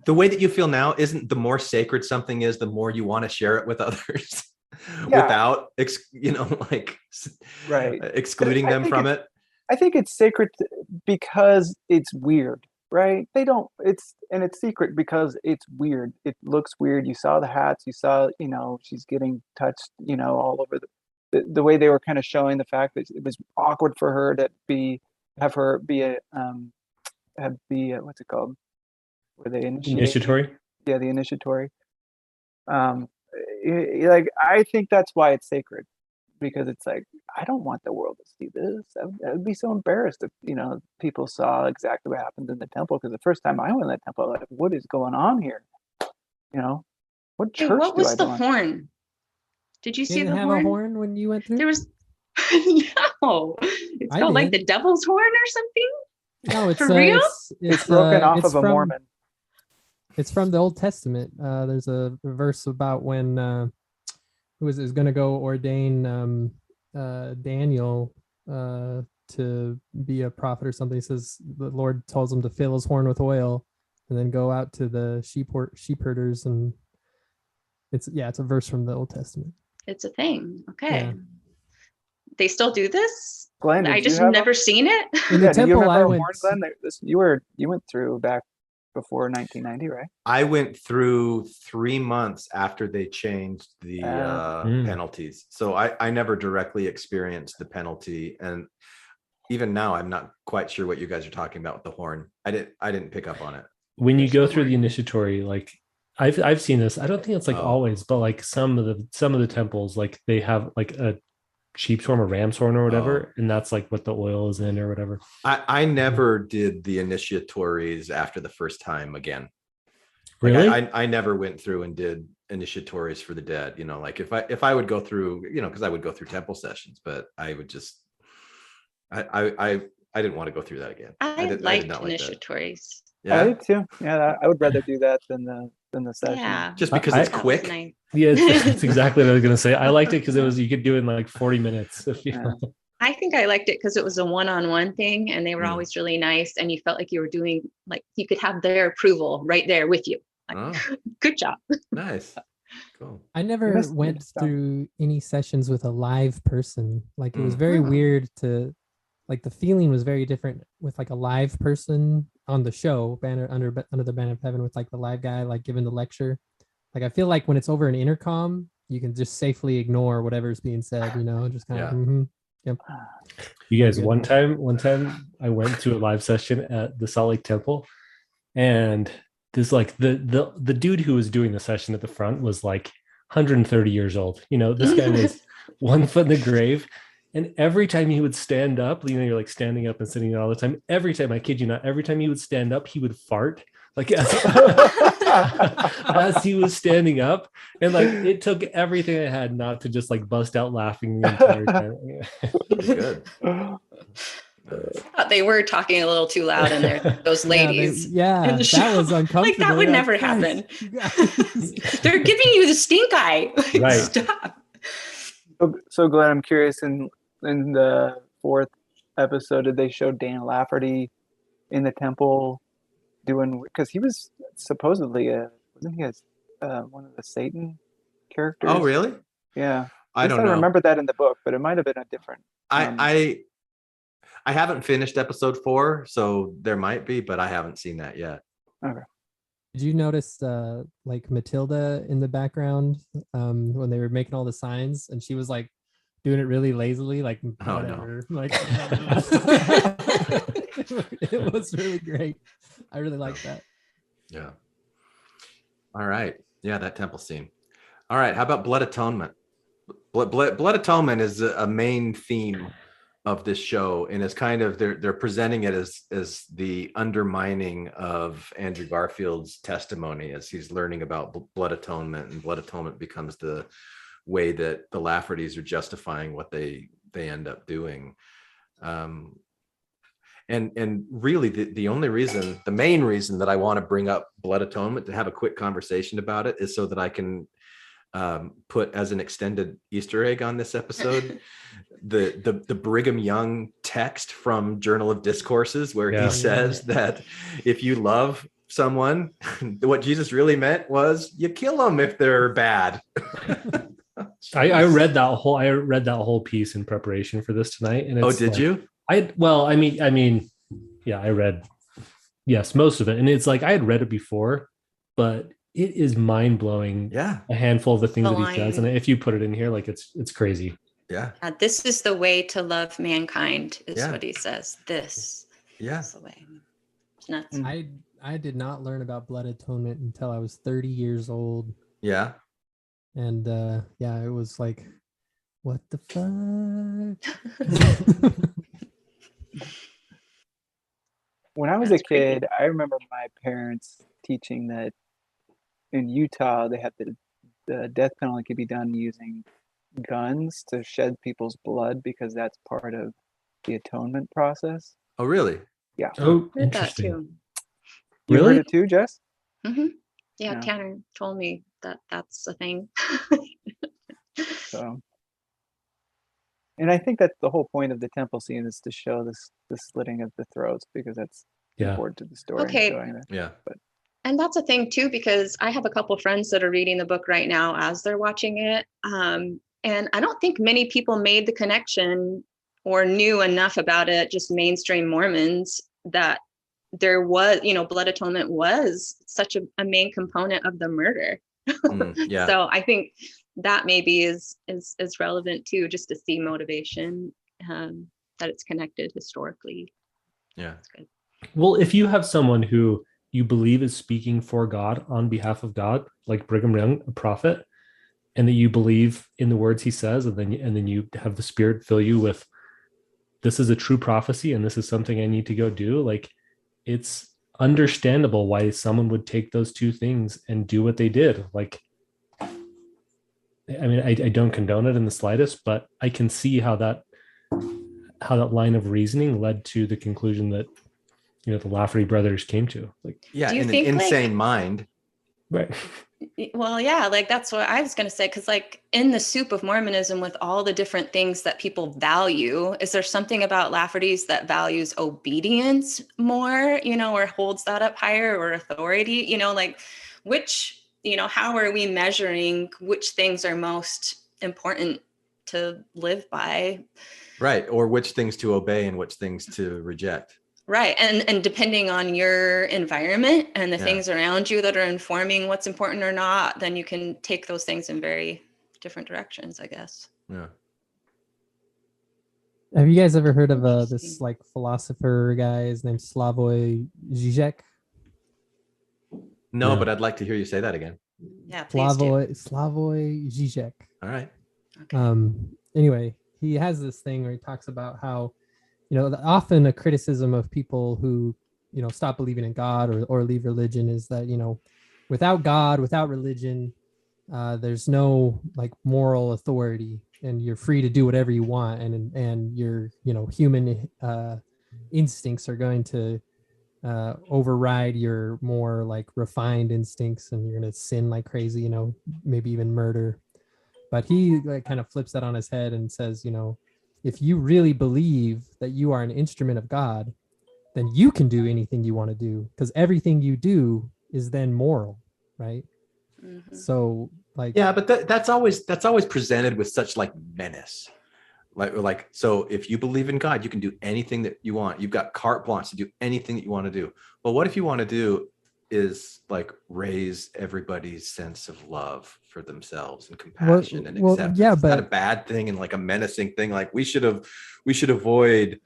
the way that you feel now isn't the more sacred something is, the more you want to share it with others without, right, excluding them from it. I think it's sacred because it's weird, right? It's secret because it's weird. It looks weird. You saw the hats, you saw, she's getting touched, all over the way they were kind of showing the fact that it was awkward for her to have her be what's it called? Were they initiatory? Yeah, the initiatory. Like, I think that's why it's sacred, because it's like, I don't want the world to see this. I would be so embarrassed if, people saw exactly what happened in the temple. Because the first time I went in that temple, like, what is going on here? What church what was do I the belong? horn? Did you see Didn't the have horn? a horn when you went through? There was no. It's called like the devil's horn or something. No, it's for real. It's broken off of a Mormon. It's from the Old Testament. There's a verse about when who is going to go ordain Daniel to be a prophet or something. He says the Lord tells him to fill his horn with oil and then go out to the sheep herders, and it's a verse from the Old Testament. It's a thing. Okay. Yeah. They still do this? Glenn, I just never seen it. In the temple I went. Horn, Glenn? You went through back before 1990, right? I went through 3 months after they changed the penalties. So I never directly experienced the penalty. And even now, I'm not quite sure what you guys are talking about with the horn. I didn't pick up on it. When you go through the initiatory, like I've seen this. I don't think it's like always, but like some of the temples, like they have like a sheep's horn or ram's horn or whatever, and that's like what the oil is in or whatever. I never did the initiatories after the first time again. Really? I never went through and did initiatories for the dead. Like if I would go through, because I would go through temple sessions, but I would just I didn't want to go through that again. I did liked not like initiatories. Yeah, I did too. Yeah, I would rather do that than the session. Yeah, just because it's quick. Nice. Yeah, it's exactly what I was gonna say. I liked it because you could do it in like 40 minutes. I think I liked it because it was a one-on-one thing, and they were always really nice, and you felt like you were doing, like, you could have their approval right there with you. Like, good job. Nice. Cool. I never went through any sessions with a live person. Like, it was very weird to, like, the feeling was very different with like a live person on the show, under the banner of heaven, with like the live guy like giving the lecture. Like, I feel like when it's over an intercom, you can just safely ignore whatever's being said, just kind of. Yep. You guys, one time I went to a live session at the Salt Lake Temple, and this, like, the dude who was doing the session at the front was like 130 years old. This guy was 1 foot in the grave. And every time he would stand up, you know, you're like standing up and sitting all the time. Every time, I kid you not, every time he would stand up, he would fart like as he was standing up. And like it took everything I had not to just like bust out laughing the entire time. Good. They were talking a little too loud in there, those ladies. Yeah, in the show. that was uncomfortable. Like that would You're never like, happen. "Guys, They're giving you the stink eye. Like, Right. Stop. So Glenn, I'm curious, in the fourth episode, did they show Dan Lafferty in the temple doing, because he was supposedly wasn't he one of the Satan characters? Oh, really? Yeah. I don't I know. remember that in the book, but it might have been a different. I haven't finished episode 4, so there might be, but I haven't seen that yet. Okay. Did you notice like Matilda in the background when they were making all the signs, and she was like doing it really lazily, like whatever. No. Like it was really great. I really like that. Yeah. All right. Yeah, that temple scene. All right. How about blood atonement? Blood atonement is a main theme of this show, and it's kind of they're presenting it as the undermining of Andrew Garfield's testimony as he's learning about blood atonement, and blood atonement becomes the way that the Laffertys are justifying what they end up doing. And really the main reason that I want to bring up blood atonement, to have a quick conversation about it, is so that I can put as an extended Easter egg on this episode the Brigham Young text from Journal of Discourses, where he says that if you love someone, what Jesus really meant was you kill them if they're bad. I read that whole piece in preparation for this tonight. And it's did you? I read, yes, most of it. And it's like, I had read it before, but it is mind blowing. Yeah. A handful of the things that he says. And if you put it in here, like it's crazy. Yeah. This is the way to love mankind, is what he says. This is the way. It's nuts. I did not learn about blood atonement until I was 30 years old. Yeah. And it was like, what the fuck? When I was a kid, I remember my parents teaching that in Utah, they had the death penalty could be done using guns to shed people's blood, because that's part of the atonement process. Oh, really? Yeah. Oh, I heard that too. You Really? heard it too, Jess? Mm-hmm. Yeah, Yeah. Tanner told me that that's a thing. So, and I think that the whole point of the temple scene is to show the slitting of the throats, because that's important to the story. Okay. Showing that. Yeah. But And that's a thing too, because I have a couple friends that are reading the book right now as they're watching it. And I don't think many people made the connection or knew enough about it, just mainstream Mormons, that there was, blood atonement was such a main component of the murder. Yeah. So I think that maybe is relevant too, just to see motivation, that it's connected historically. Yeah. That's good. Well, if you have someone who you believe is speaking for God on behalf of God, like Brigham Young, a prophet, and that you believe in the words he says, and then you have the Spirit fill you with, this is a true prophecy and this is something I need to go do. Like, it's understandable why someone would take those two things and do what they did. Like, I mean, I don't condone it in the slightest, but I can see how that line of reasoning led to the conclusion that, the Lafferty brothers came to. Like, yeah, Do you in think, an insane mind. right. Well, yeah, like that's what I was going to say. Because like in the soup of Mormonism, with all the different things that people value, is there something about Lafferty's that values obedience more, or holds that up higher, or authority, like which, how are we measuring which things are most important to live by? Right. Or which things to obey and which things to reject. Right. And depending on your environment and the things around you that are informing what's important or not, then you can take those things in very different directions, I guess. Yeah. Have you guys ever heard of this like philosopher guy? His name's Slavoj Žižek. No, but I'd like to hear you say that again. Yeah, please do. Slavoj Žižek. All right. Okay. Anyway, he has this thing where he talks about how, often a criticism of people who, stop believing in God or leave religion is that, without God, without religion, there's no like moral authority, and you're free to do whatever you want, and your human instincts are going to override your more like refined instincts, and you're going to sin like crazy, maybe even murder. But he like kind of flips that on his head and says, if you really believe that you are an instrument of God, then you can do anything you want to do, because everything you do is then moral, right? Mm-hmm. So like, yeah, but that's always presented with such like menace. Like, so if you believe in God, you can do anything that you want. You've got carte blanche to do anything that you want to do. Well, what if you want to do is like raise everybody's sense of love for themselves and compassion and acceptance? Yeah, it's but not a bad thing and like a menacing thing. Like we should avoid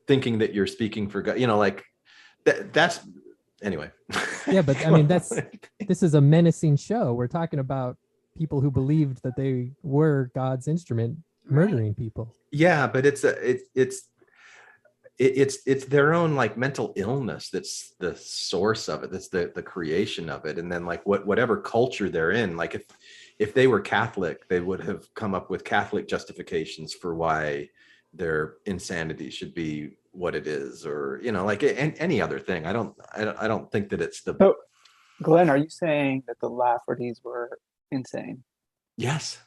thinking that you're speaking for God. Like that's anyway. Yeah, but I mean, this is a menacing show. We're talking about people who believed that they were God's instrument murdering people. Yeah, but it's their own like mental illness that's the source of it. That's the creation of it. And then like whatever culture they're in, like if they were Catholic, they would have come up with Catholic justifications for why their insanity should be what it is, or like any other thing. I don't think that it's the. So, Glenn, are you saying that the Laffertys were insane? Yes,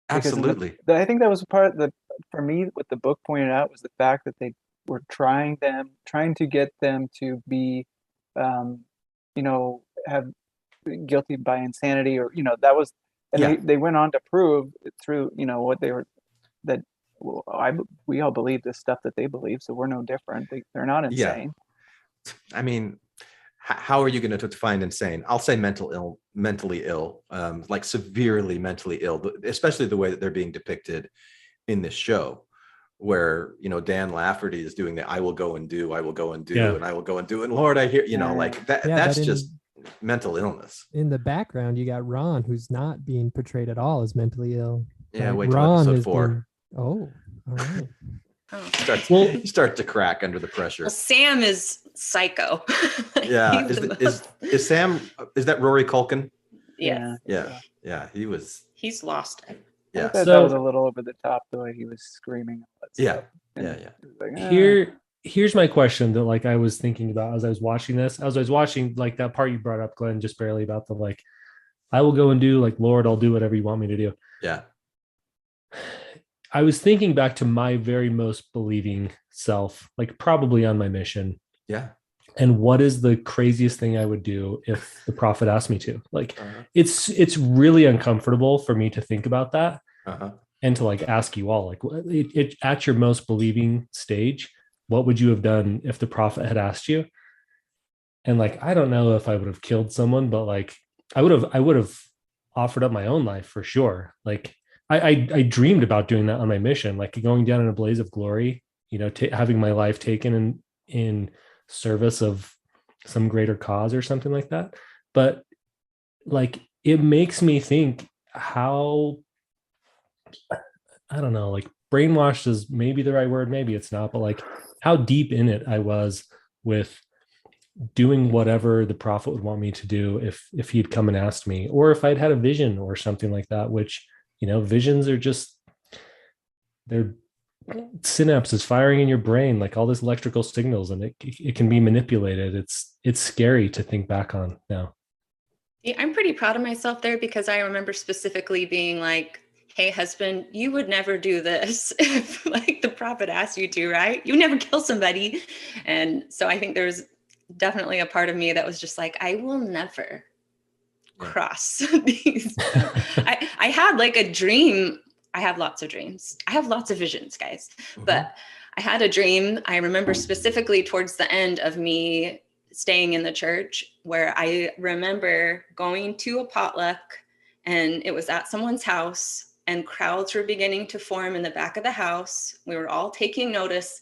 absolutely. I think that was part of for me, what the book pointed out was the fact that they were trying to get them to be, have guilty by insanity, or that was, and they went on to prove through what they were, that we all believe this stuff that they believe, so we're no different. They're not insane. Yeah. I mean, how are you going to define insane? I'll say mentally ill, like severely mentally ill, especially the way that they're being depicted in this show, where Dan Lafferty is doing the I will go and do, and I will go and do, and Lord, I hear, like that. That's just mental illness. In the background, you got Ron, who's not being portrayed at all as mentally ill. Yeah, like wait till Ron episode 4. All right. You start to crack under the pressure. Well, Sam is psycho. Yeah, is Sam? Is that Rory Culkin? Yeah. He's lost it. Yeah, that was a little over the top, the way he was screaming. Yeah. Like, Here's my question that like I was thinking about as I was watching this. As I was watching like that part you brought up, Glenn, just barely, about the like, I will go and do, like, Lord, I'll do whatever you want me to do. Yeah. I was thinking back to my very most believing self, like probably on my mission. Yeah. And what is the craziest thing I would do if the prophet asked me to? Like, it's really uncomfortable for me to think about that, and to like ask you all, like, at your most believing stage, what would you have done if the prophet had asked you? And like, I don't know if I would have killed someone, but like, I would have offered up my own life for sure. Like, I dreamed about doing that on my mission, like going down in a blaze of glory, having my life taken in service of some greater cause or something like that. But like, it makes me think how, I don't know, like brainwashed is maybe the right word, maybe it's not, but like how deep in it I was with doing whatever the prophet would want me to do if he'd come and asked me, or if I'd had a vision or something like that, which, visions are just, they're synapses firing in your brain, like all these electrical signals, and it can be manipulated. It's scary to think back on now. Yeah, I'm pretty proud of myself there, because I remember specifically being like, hey, husband, you would never do this if like the prophet asked you to, right? You never kill somebody. And so I think there's definitely a part of me that was just like, I will never cross these. I had like a dream. I have lots of dreams. I have lots of visions, guys. But I had a dream. I remember specifically towards the end of me staying in the church, where I remember going to a potluck, and it was at someone's house, and crowds were beginning to form in the back of the house. We were all taking notice,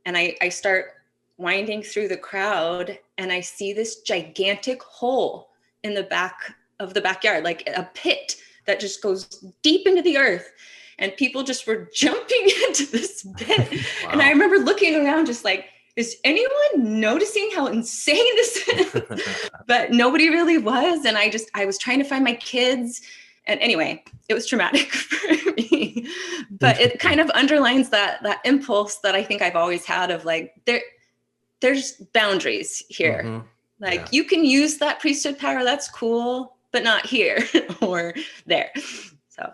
and I start winding through the crowd, and I see this gigantic hole in the back of the backyard, like a pit that just goes deep into the earth. and people just were jumping into this bit. Wow. And I remember looking around just like, is anyone noticing how insane this is? But nobody really was. And I was trying to find my kids. And anyway, it was traumatic for me. But it kind of underlines that impulse that I think I've always had of like, there's boundaries here. Mhm. Like Yeah. you can use that priesthood power, that's cool, but not here or there. So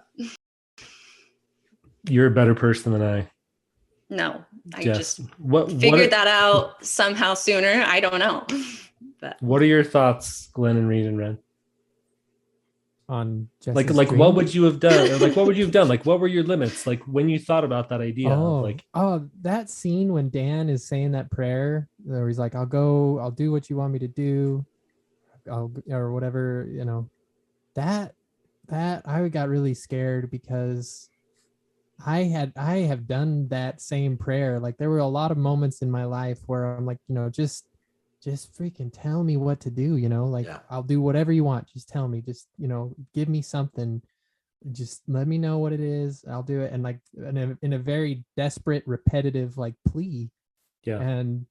You're a better person than I. no, I Jess, just what figured that out somehow sooner. I don't know. But What are your thoughts, Glenn and Reed and Wren? On Like Jess's what dream? would you have done? Or like what would you have done? Like what were your limits? Like when you thought about that idea of like that scene when Dan is saying that prayer where he's like, I'll do what you want me to do, or whatever, that I got really scared because I have done that same prayer. Like there were a lot of moments in my life where I'm like, just freaking tell me what to do, like Yeah. I'll do whatever you want. Just tell me, just, give me something. Just let me know what it is. I'll do it. And like in a very desperate, repetitive, like plea. yeah. And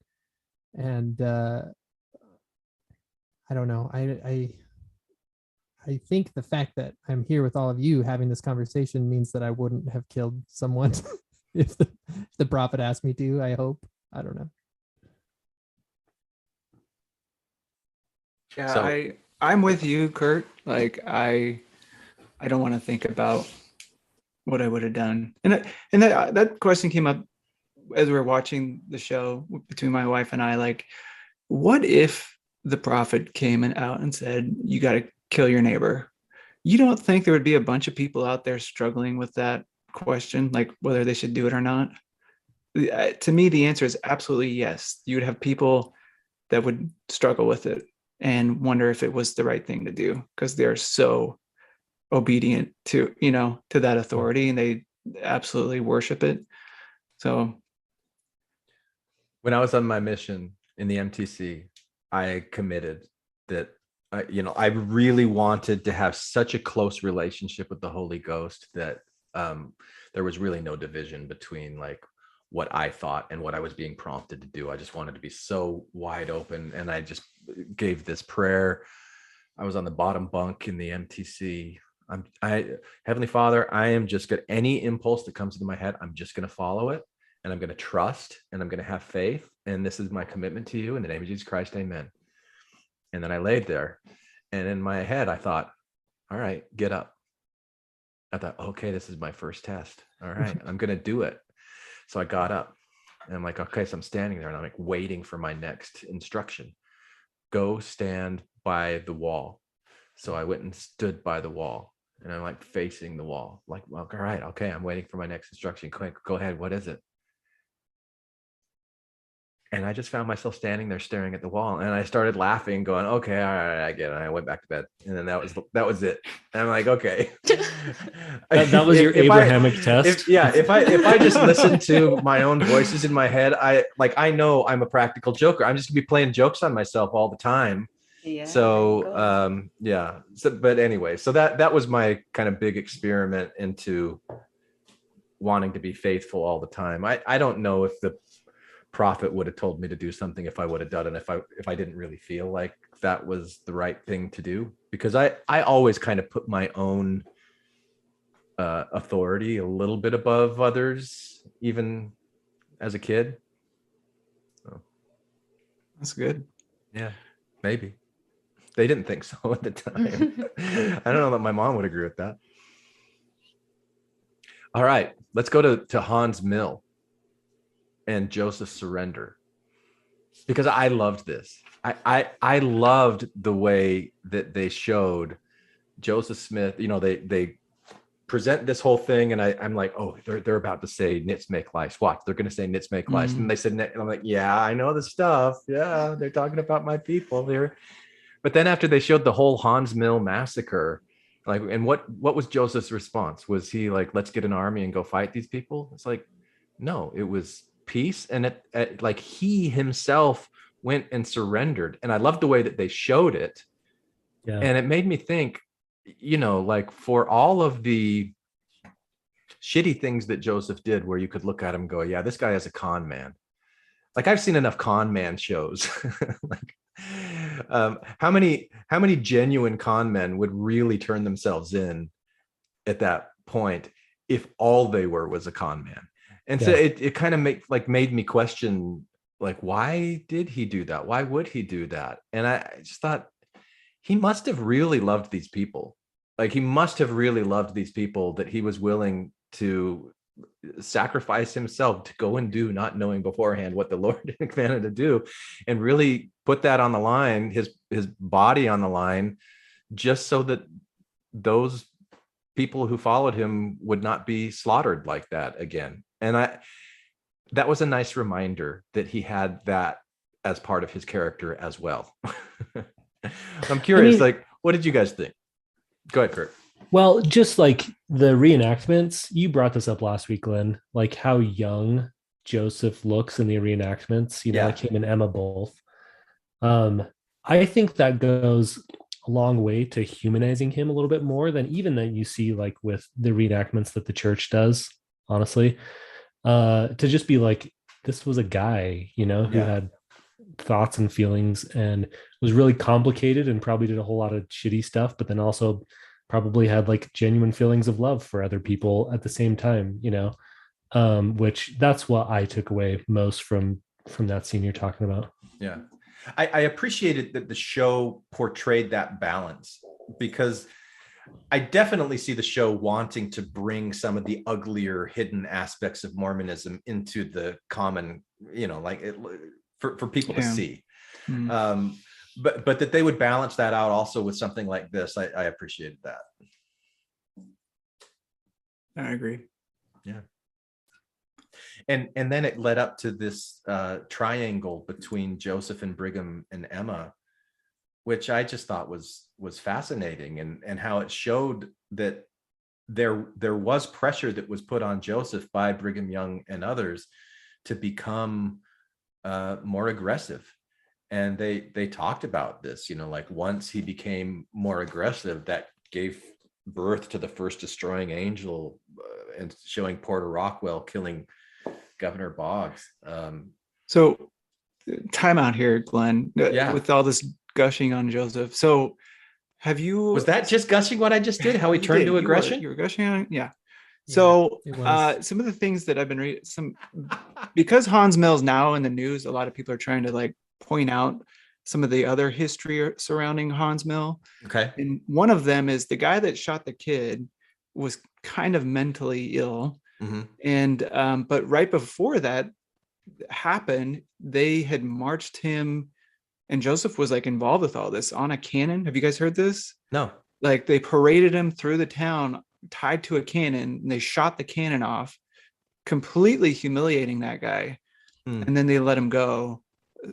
I don't know. I think the fact that I'm here with all of you having this conversation means that I wouldn't have killed someone if the prophet asked me to. I hope. I don't know. Yeah, So- I'm with you, Kurt. Like I don't want to think about what I would have done. And that question came up as we were watching the show between my wife and I. Like, what if the prophet came out and said, "You got to kill your neighbor"? You don't think there would be a bunch of people out there struggling with that question, like whether they should do it or not? To me, the answer is absolutely yes. You would have people that would struggle with it and wonder if it was the right thing to do because they're so obedient to that authority and they absolutely worship it. So When I was on my mission in the MTC, I committed that I really wanted to have such a close relationship with the Holy Ghost that there was really no division between like what I thought and what I was being prompted to do. I just wanted to be so wide open, and I just gave this prayer. I was on the bottom bunk in the MTC. Heavenly Father, I am just good. Any impulse that comes into my head, I'm just going to follow it, and I'm going to trust, and I'm going to have faith. And this is my commitment to you in the name of Jesus Christ. Amen. And then I laid there, and in my head, I thought, all right, get up. I thought, okay, this is my first test. All right, I'm going to do it. So I got up, and I'm like, okay, so I'm standing there, and I'm like waiting for my next instruction. Go stand by the wall. So I went and stood by the wall, and I'm like facing the wall, like, well, all right, okay, I'm waiting for my next instruction. Quick, go ahead. What is it? And I just found myself standing there staring at the wall, and I started laughing, going, okay, all right, I get it. And I went back to bed, and then that was it. And I'm like, okay. That was your Abrahamic test. If I just listen to my own voices in my head, I know I'm a practical joker. I'm just gonna be playing jokes on myself all the time. yeah. So but anyway, so that was my kind of big experiment into wanting to be faithful all the time. I don't know if the prophet would have told me to do something if I would have done it if I didn't really feel like that was the right thing to do, because I always kind of put my own authority a little bit above others, even as a kid. So, that's good. yeah, maybe they didn't think so at the time. I don't know that my mom would agree with that. All right, let's go to Hans Mill and Joseph's surrender, because I loved this. I loved the way that they showed Joseph Smith. They present this whole thing, and I'm like, oh, they're about to say nits make lice. Watch, they're going to say nits make lice. And they said, and I'm like, yeah, I know the stuff. Yeah, they're talking about my people here. But then after they showed the whole Hans Mill massacre, like, and what was Joseph's response? Was he like, let's get an army and go fight these people? It's like, no, it was peace. And like he himself went and surrendered. And I loved the way that they showed it. Yeah. And it made me think, like for all of the shitty things that Joseph did where you could look at him and go, yeah, this guy is a con man. Like I've seen enough con man shows. Like how many genuine con men would really turn themselves in at that point if all they were was a con man? And so it kind of made me question, like, why did he do that? Why would he do that? And I just thought he must have really loved these people. Like he must have really loved these people that he was willing to sacrifice himself to go and do, not knowing beforehand what the Lord commanded to do, and really put that on the line, his body on the line, just so that those people who followed him would not be slaughtered like that again. And that was a nice reminder that he had that as part of his character as well. I'm curious, like, what did you guys think? Go ahead, Curt. Well, just like the reenactments, you brought this up last week, Glenn, like how young Joseph looks in the reenactments, like him and Emma both. I think that goes a long way to humanizing him a little bit more than even that you see like with the reenactments that the church does, honestly. To just be like, this was a guy, who had thoughts and feelings and was really complicated and probably did a whole lot of shitty stuff, but then also probably had like genuine feelings of love for other people at the same time, which that's what I took away most from that scene you're talking about. Yeah. I appreciated that the show portrayed that balance, because I definitely see the show wanting to bring some of the uglier hidden aspects of Mormonism into the common, for people to see. Mm-hmm. But that they would balance that out also with something like this. I appreciated that. I agree. Yeah. And then it led up to this triangle between Joseph and Brigham and Emma, which I just thought was fascinating, and how it showed that there was pressure that was put on Joseph by Brigham Young and others to become more aggressive. And they talked about this, like once he became more aggressive, that gave birth to the first destroying angel, and showing Porter Rockwell killing Governor Boggs. So time out here, Glenn, with all this gushing on Joseph. So have you... Was that just gushing what I just did? How he turned to aggression? You were gushing on it? Yeah. So some of the things that I've been reading, because Hans Mills now in the news, a lot of people are trying to like point out some of the other history surrounding Hans Mill. Okay. And one of them is the guy that shot the kid was kind of mentally ill. Mm-hmm. And but right before that happened, they had marched him, and Joseph was like involved with all this on a cannon. Have you guys heard this? No. Like they paraded him through the town tied to a cannon, and they shot the cannon off, completely humiliating that guy. And then they let him go,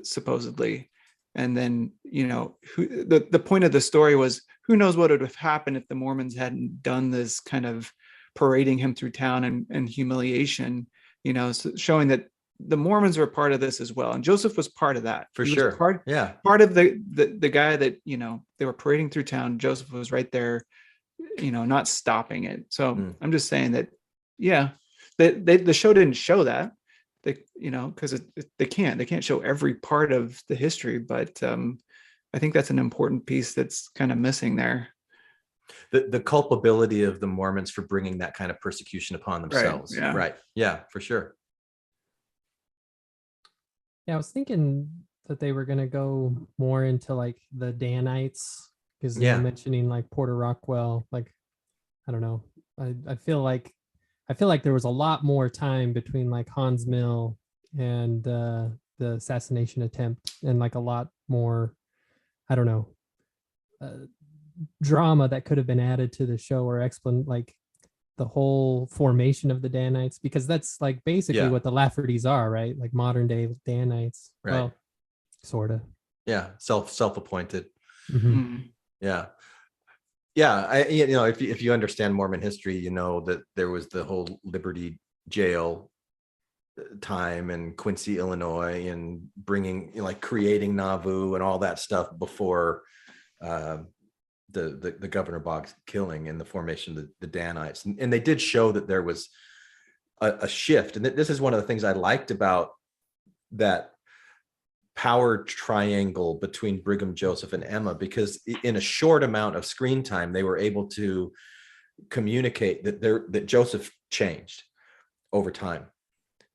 supposedly. And then, the point of the story was, who knows what would have happened if the Mormons hadn't done this kind of parading him through town and humiliation, so showing that the Mormons were part of this as well. And Joseph was part of that. For sure. Part of the guy that, they were parading through town. Joseph was right there, not stopping it. So I'm just saying that, the show didn't show that. Because they can't show every part of the history, but I think that's an important piece that's kind of missing there. The culpability of the Mormons for bringing that kind of persecution upon themselves. Right. Yeah, for sure. Yeah, I was thinking that they were going to go more into like the Danites, because they were mentioning like Porter Rockwell. Like, I don't know. I feel like there was a lot more time between like Hans Mill and the assassination attempt, and like a lot more, I don't know, drama that could have been added to the show, or explain like the whole formation of the Danites, because that's like basically what the Laffertys are, right? Like modern day Danites. Right. Well, sort of. Yeah. Self-appointed. Mm-hmm. Yeah. Yeah, if you understand Mormon history, you know that there was the whole Liberty Jail time in Quincy, Illinois, and bringing, creating Nauvoo and all that stuff before the Governor Boggs killing and the formation of the Danites. And they did show that there was a shift. And this is one of the things I liked about that power triangle between Brigham, Joseph, and Emma, because in a short amount of screen time, they were able to communicate that Joseph changed over time,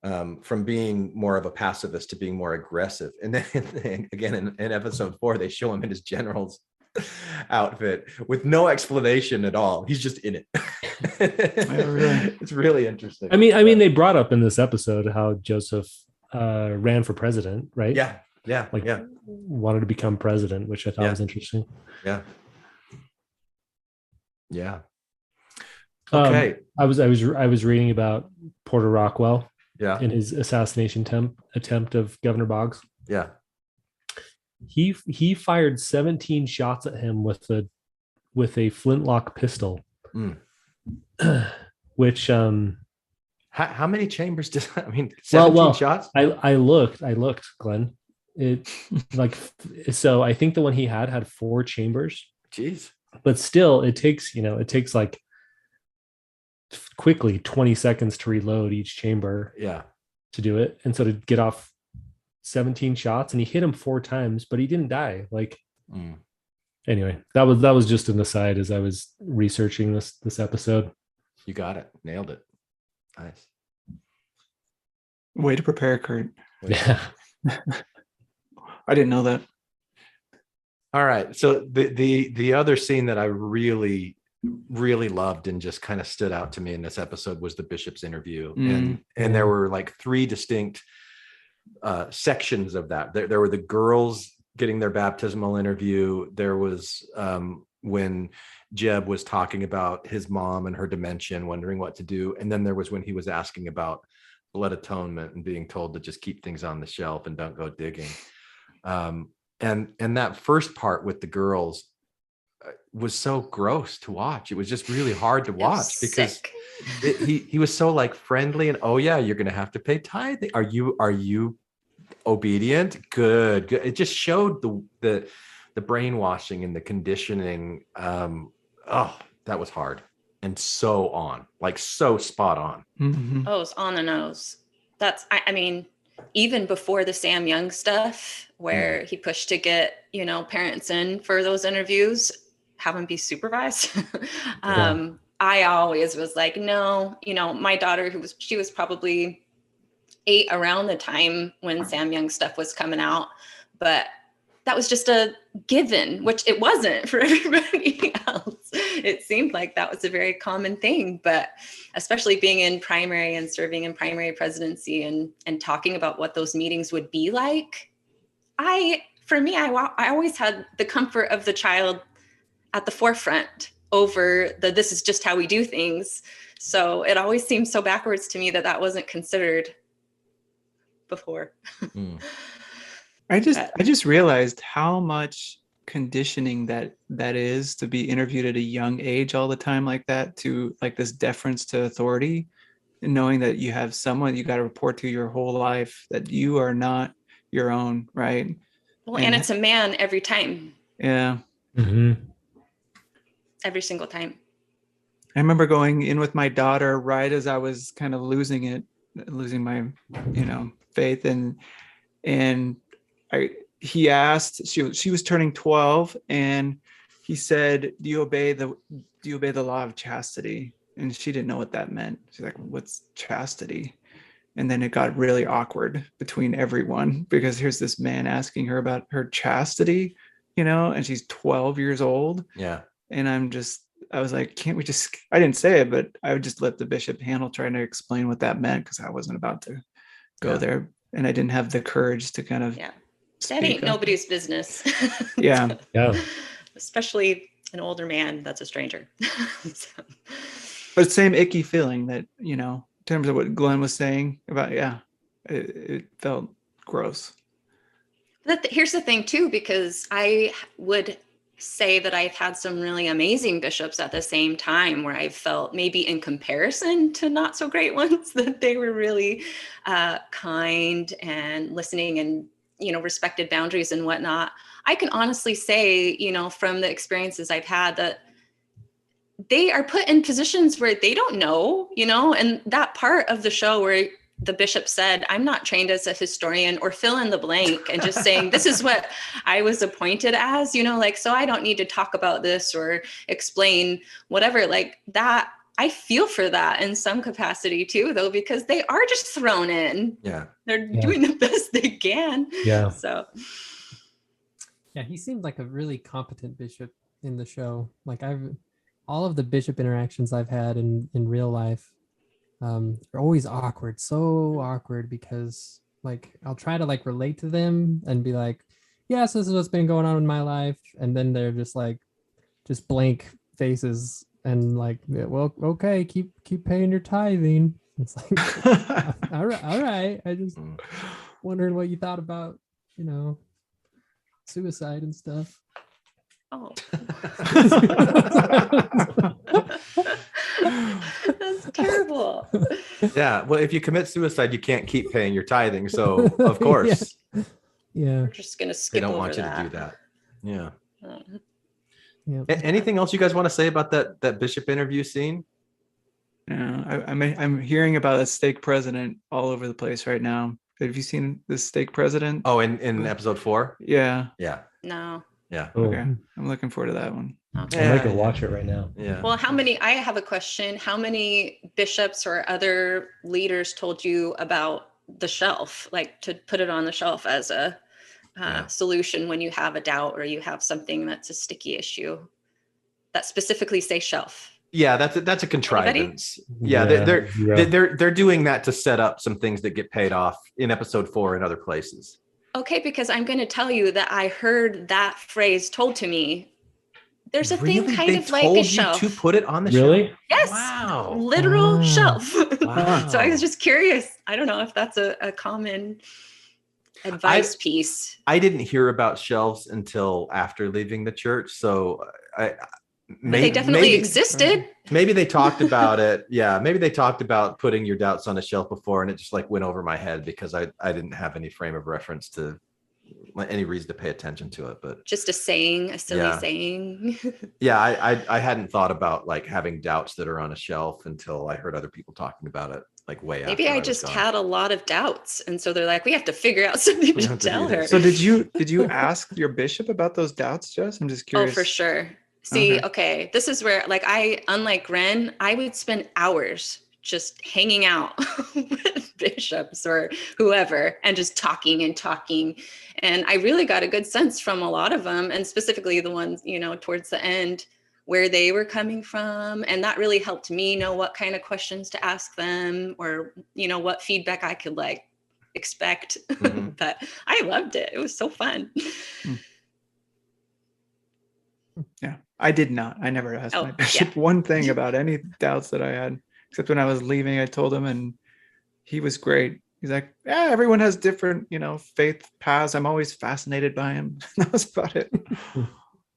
from being more of a pacifist to being more aggressive. And then again, in episode 4, they show him in his general's outfit with no explanation at all. He's just in it. It's really interesting. I mean, they brought up in this episode how Joseph ran for president, right? Yeah. Wanted to become president, which I thought was interesting. Yeah. Okay. I was reading about Porter Rockwell. Yeah. In his assassination attempt of Governor Boggs. Yeah. He fired 17 shots at him with a flintlock pistol. Which how many chambers does that? I mean, 17 shots? I looked, Glenn. So I think the one he had 4 chambers. Jeez. But still, it takes like quickly 20 seconds to reload each chamber. Yeah. To do it. And so to get off 17 shots, and he hit him 4 times, but he didn't die. Anyway, that was just an aside as I was researching this episode. You got it. Nailed it. Nice. Way to prepare, Curt. Yeah. I didn't know that. All right. So the other scene that I really loved and just kind of stood out to me in this episode was the bishop's interview. And there were like 3 distinct sections of that. There were the girls getting their baptismal interview. There was when Jeb was talking about his mom and her dementia and wondering what to do. And then there was when he was asking about blood atonement and being told to just keep things on the shelf and don't go digging. And that first part with the girls was so gross to watch. It was just really hard to watch because he was so like friendly and, oh yeah, you're going to have to pay tithing. Are you obedient? Good. It just showed the brainwashing and the conditioning. That was hard and so spot on. Mm-hmm. Oh, it's on the nose. I mean, even before the Sam Young stuff where he pushed to get, parents in for those interviews, have them be supervised. I always was like, no, my daughter she was probably 8 around the time when Sam Young stuff was coming out, but that was just a given, which it wasn't for everybody else. It seemed like that was a very common thing, but especially being in primary and serving in primary presidency and talking about what those meetings would be like. I always had the comfort of the child at the forefront over this is just how we do things. So it always seemed so backwards to me that wasn't considered before. I just realized how much conditioning that is to be interviewed at a young age all the time like that, to like this deference to authority, and knowing that you have someone you got to report to your whole life, that you are not your own, right? Well, and it's a man every time. Yeah. Mm-hmm. Every single time. I remember going in with my daughter right as I was kind of losing my, faith, and he asked, she was turning 12, and he said, do you obey the law of chastity? And she didn't know what that meant. She's like, what's chastity? And then it got really awkward between everyone, because here's this man asking her about her chastity, and she's 12 years old. Yeah. And I was like, can't we just, I didn't say it, but I would just let the bishop handle trying to explain what that meant, because I wasn't about to go there. And I didn't have the courage to kind of. Yeah. That ain't nobody's business. Yeah. Yeah. Especially an older man that's a stranger. So. But same icky feeling that, in terms of what Glenn was saying about, it felt gross. Here's the thing too, because I would say that I've had some really amazing bishops at the same time where I've felt maybe in comparison to not so great ones that they were really kind and listening and respected boundaries and whatnot. I can honestly say, from the experiences I've had, that they are put in positions where they don't know, and that part of the show where the bishop said, I'm not trained as a historian, or fill in the blank, and just saying, this is what I was appointed as, so I don't need to talk about this or explain whatever, like that. I feel for that in some capacity too, though, because they are just thrown in. Yeah. They're doing the best they can. Yeah. So. Yeah, he seemed like a really competent bishop in the show. Like all of the bishop interactions I've had in real life, they're always awkward, so awkward, because like I'll try to like relate to them and be like, yes, this is what's been going on in my life. And then they're just blank faces and like, well, okay, keep paying your tithing. It's like, all right. I just wondering what you thought about, suicide and stuff. Oh. That's terrible. Yeah. Well, if you commit suicide, you can't keep paying your tithing. So of course. Yeah. We're just gonna skip. They don't over want you that. to do that. Yeah. Yeah. Anything else you guys want to say about that bishop interview scene? Yeah, I'm hearing about a stake president all over the place right now. Have you seen the stake president? Oh, in episode 4? Yeah. Yeah. No. Yeah. Oh, Okay. I'm looking forward to that one. Okay. I might go watch it right now. Yeah. Well, I have a question. How many bishops or other leaders told you about the shelf, like to put it on the shelf as a solution when you have a doubt or you have something that's a sticky issue that specifically say shelf? Yeah, that's a contrivance. Anybody? Yeah, they're doing that to set up some things that get paid off in episode 4 and other places. Okay, because I'm going to tell you that I heard that phrase told to me. There's a thing kind of like a shelf. To put it on the Really? shelf? Yes. Wow. Literal shelf. Wow. So I was just curious. I don't know if that's a common advice piece. I didn't hear about shelves until after leaving the church, so They definitely existed. Maybe they talked about it. Yeah, maybe they talked about putting your doubts on a shelf before, and it just like went over my head because I didn't have any frame of reference to any reason to pay attention to it. But just a saying, a silly saying. Yeah, I hadn't thought about like having doubts that are on a shelf until I heard other people talking about it like way Maybe after I just had a lot of doubts, and so they're like, we have to figure out something to tell her. So did you ask your bishop about those doubts, Jess? I'm just curious. Oh, for sure. See, okay, this is where, like, unlike Wren, I would spend hours just hanging out with bishops or whoever and just talking. And I really got a good sense from a lot of them, and specifically the ones, towards the end, where they were coming from. And that really helped me know what kind of questions to ask them, or, what feedback I could like expect. Mm-hmm. But I loved it. It was so fun. Yeah, I did not. I never asked my bishop one thing about any doubts that I had, except when I was leaving, I told him, and he was great. He's like, yeah, everyone has different, faith paths. I'm always fascinated by him. That was about it.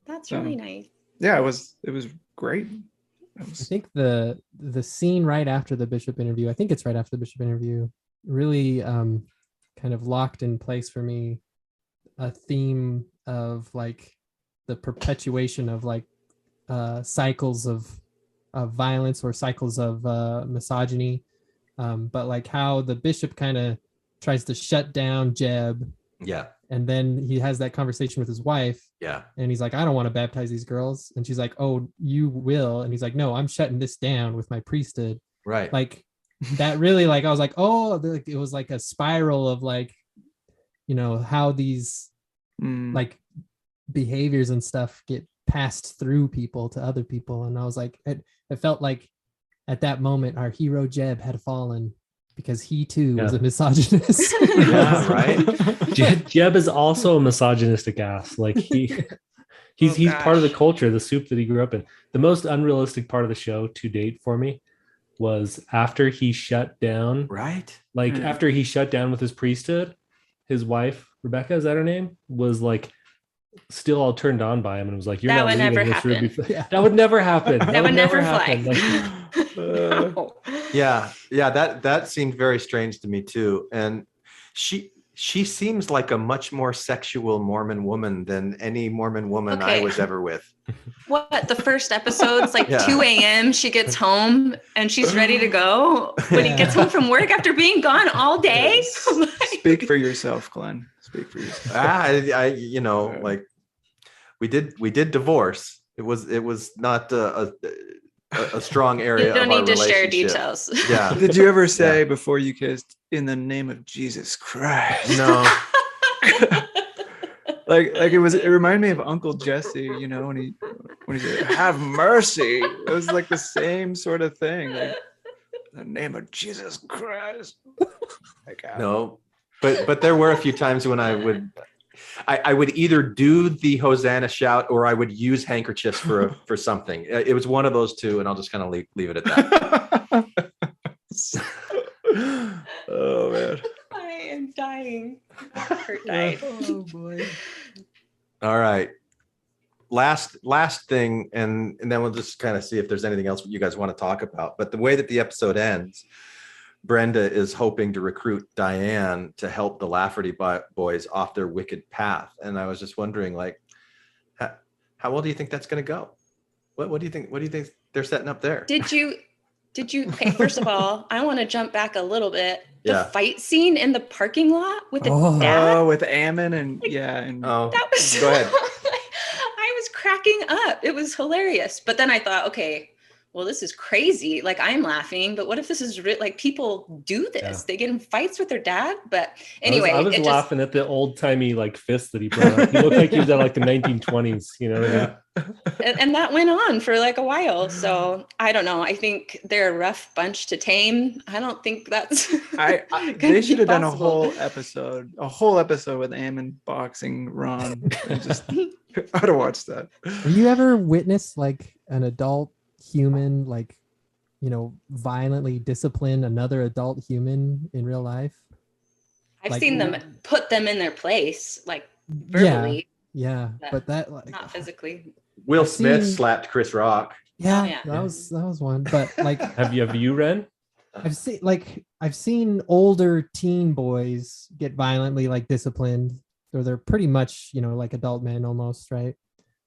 That's really nice. Yeah, it was great. I think the scene right after the bishop interview, I think it's right after the bishop interview, really kind of locked in place for me a theme of like the perpetuation of like cycles of violence or cycles of misogyny, but like how the bishop kind of tries to shut down Jeb. Yeah. And then he has that conversation with his wife. Yeah. And he's like, I don't want to baptize these girls. And she's like, oh, you will. And he's like, no, I'm shutting this down with my priesthood. Right. Like that really, like, I was like, oh, it was like a spiral of like, how these like behaviors and stuff get passed through people to other people. And I was like, it felt like at that moment, our hero Jeb had fallen because he too was a misogynist. Yeah, right. Jeb is also a misogynistic ass. Like he's part of the culture, the soup that he grew up in. The most unrealistic part of the show to date for me was after he shut down. Right. Like after he shut down with his priesthood, his wife, Rebecca, is that her name? Was like still all turned on by him and was like, "You're not leaving this room." That would never happen. That would never fly. Yeah, that seemed very strange to me too. And she seems like a much more sexual Mormon woman than any Mormon woman I Okay. was ever with. What, the first episode's like Yeah. 2 a.m. She gets home and she's ready to go when he gets home from work after being gone all day. Speak for yourself, Glenn. Speak for yourself. Like we did divorce. It was not a strong area. You don't of our need to share relationship. details. Yeah. Did you ever say before you kissed, "In the name of Jesus Christ"? No. Like it reminded me of Uncle Jesse, when he said, "Have mercy." It was like the same sort of thing. Like, in the name of Jesus Christ. No. But there were a few times when I would either do the Hosanna shout or I would use handkerchiefs for something. It was one of those two, and I'll just kind of leave it at that. Oh man. I am dying. Kurt died. Oh boy. All right. Last thing, and then we'll just kind of see if there's anything else you guys want to talk about. But the way that the episode ends, Brenda is hoping to recruit Diane to help the Lafferty boys off their wicked path. And I was just wondering, like, how well do you think that's going to go? What do you think? What do you think they're setting up there? Did you, okay, first of all, I want to jump back a little bit. The Yeah. fight scene in the parking lot with the dad. Oh, with Ammon and That was go ahead. I was cracking up. It was hilarious. But then I thought, okay, well, this is crazy. Like, I'm laughing, but what if this is like people do this? Yeah. They get in fights with their dad. But anyway, I was laughing at the old timey like fist that he brought up. He looked like he was at like the 1920s, you know? Yeah. and that went on for like a while. So I don't know. I think they're a rough bunch to tame. I don't think that's. They should have done a possible. whole episode with Ammon boxing Ron. And just I'd have watched that. Have you ever witnessed like an adult human, like, violently discipline another adult human in real life? I've Like, seen them put them in their place, like verbally, Yeah, but that like not physically. Will I've Smith seen- slapped Chris Rock. yeah, Oh, yeah. that was one. But like Have you Ren? I've seen older teen boys get violently like disciplined, or they're pretty much like adult men almost, right?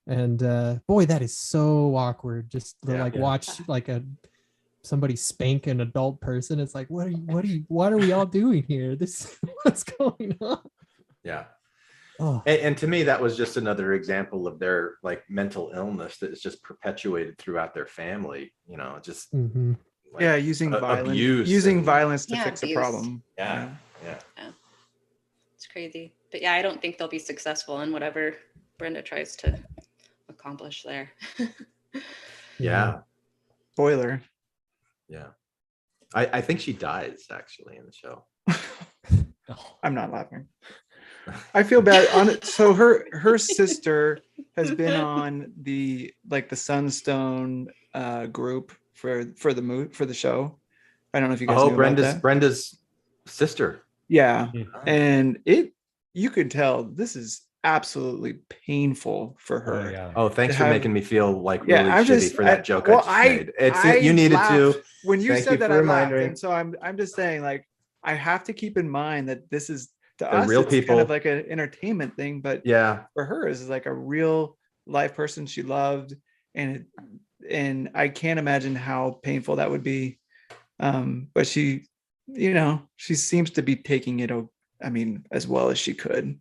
And boy, that is so awkward. Just to watch like somebody spank an adult person. It's like, what are we all doing here? What's going on? Yeah. Oh, And to me, that was just another example of their like mental illness that is just perpetuated throughout their family. Just mhm. like, Using abuse violence to Yeah, fix abuse. a problem. Yeah. It's crazy. But yeah, I don't think they'll be successful in whatever Brenda tries to accomplish there. Yeah. Spoiler. Yeah. I think she dies actually in the show. I'm not laughing. I feel bad on it. So her sister has been on the Sunstone group for the show. I don't know if you guys knew about that. Brenda's sister. Yeah. Oh. And you could tell this is absolutely painful for her. Oh, yeah. Oh, thanks To for have- making me feel like really Yeah, shitty for that joke. I just made. You needed to. When you Thank said you that, for I laughed. reminding. And so I'm just saying, like, I have to keep in mind that this is to They're us real it's people. kind of like an entertainment thing, but Yeah. for her is like a real life person she loved, and I can't imagine how painful that would be. But she seems to be taking it, as well as she could.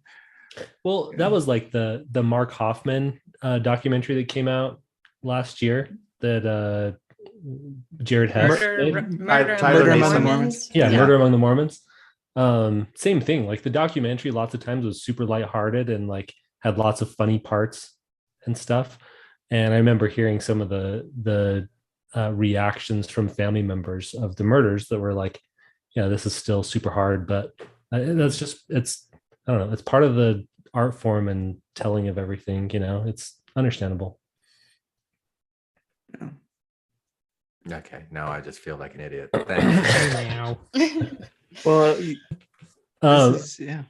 Well, that was like the Mark Hoffman documentary that came out last year that Jared Hess made. Murder Tyler Among Mason. the Mormons. Yeah, Murder Among the Mormons. Same thing. Like the documentary, lots of times was super lighthearted and like had lots of funny parts and stuff. And I remember hearing some of the reactions from family members of the murders that were like, "Yeah, this is still super hard," but that's just I don't know. It's part of the art form and telling of everything. It's understandable. Okay. Now I just feel like an idiot. Thanks. Now. Well, yeah.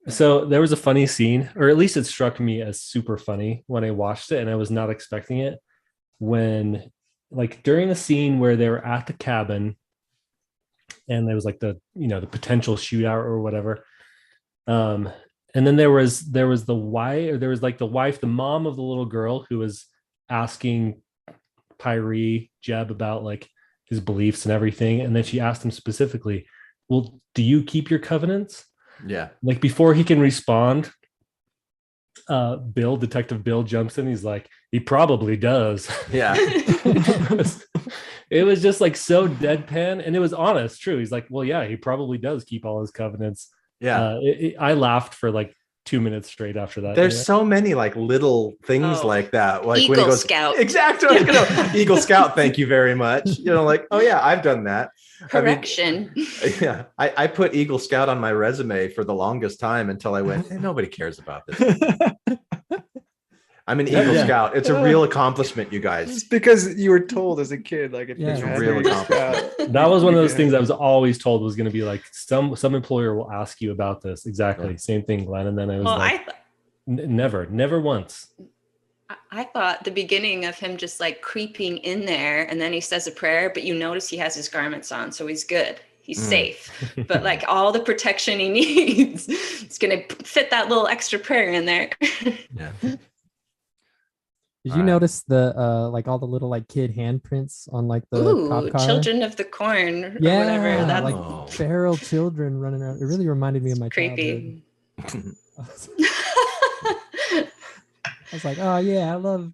So there was a funny scene, or at least it struck me as super funny when I watched it, and I was not expecting it. When, like, during the scene where they were at the cabin and there was like the potential shootout or whatever. And then there was the wife, or there was like the wife, the mom of the little girl, who was asking Jeb about like his beliefs and everything, and then she asked him specifically, well, do you keep your covenants? Yeah. Like before he can respond, Detective Bill jumps in. He's like, he probably does. Yeah. It was just like so deadpan, and it was honest, true. He's like, well, yeah, he probably does keep all his covenants. Yeah. I laughed for like 2 minutes straight after that. There's so many like little things like that. Like Eagle when he goes, Scout. Exactly. I was gonna, Eagle Scout. Thank you very much. Like, oh yeah, I've done that. Correction. Yeah. I put Eagle Scout on my resume for the longest time until I went, nobody cares about this. I'm an Eagle Scout. It's a real accomplishment, you guys. It's because you were told as a kid, like if It's you a had real Eagle accomplishment. Scout, That was one of those things I was always told was going to be like some employer will ask you about this. Exactly. Yeah. Same thing, Glenn. And then I was never once. I thought the beginning of him just like creeping in there, and then he says a prayer, but you notice he has his garments on, so he's good. He's safe. But like all the protection he needs, it's going to fit that little extra prayer in there. Yeah. Did you notice the like all the little like kid handprints on like the cop car? Children of the Corn or whatever. That's like feral children running around. It really reminded me of my creepy. I was like, oh yeah, I love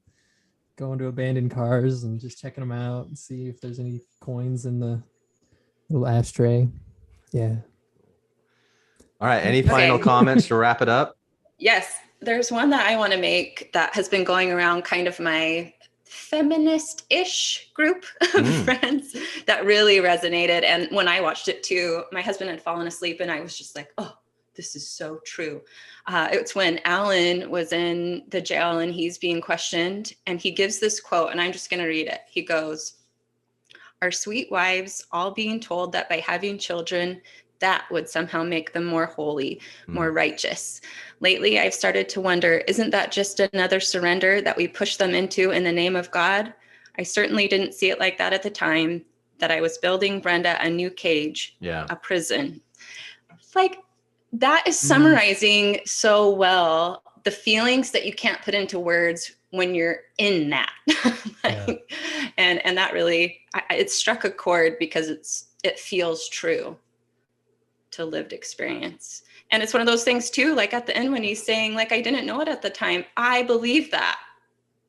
going to abandoned cars and just checking them out and see if there's any coins in the little ashtray. Yeah. All right. Any final comments to wrap it up? Yes. There's one that I want to make that has been going around kind of my feminist-ish group of friends that really resonated. And when I watched it too, my husband had fallen asleep and I was just like, oh, this is so true. It's when Alan was in the jail and he's being questioned, and he gives this quote, and I'm just going to read it. He goes, "Our sweet wives all being told that by having children, that would somehow make them more holy, more righteous. Lately, I've started to wonder, isn't that just another surrender that we push them into in the name of God? I certainly didn't see it like that at the time, that I was building Brenda a new cage, a prison." Like, that is summarizing so well the feelings that you can't put into words when you're in that. And that really, it struck a chord because it feels true to lived experience. And it's one of those things too, like at the end when he's saying, like, I didn't know it at the time, I believe that,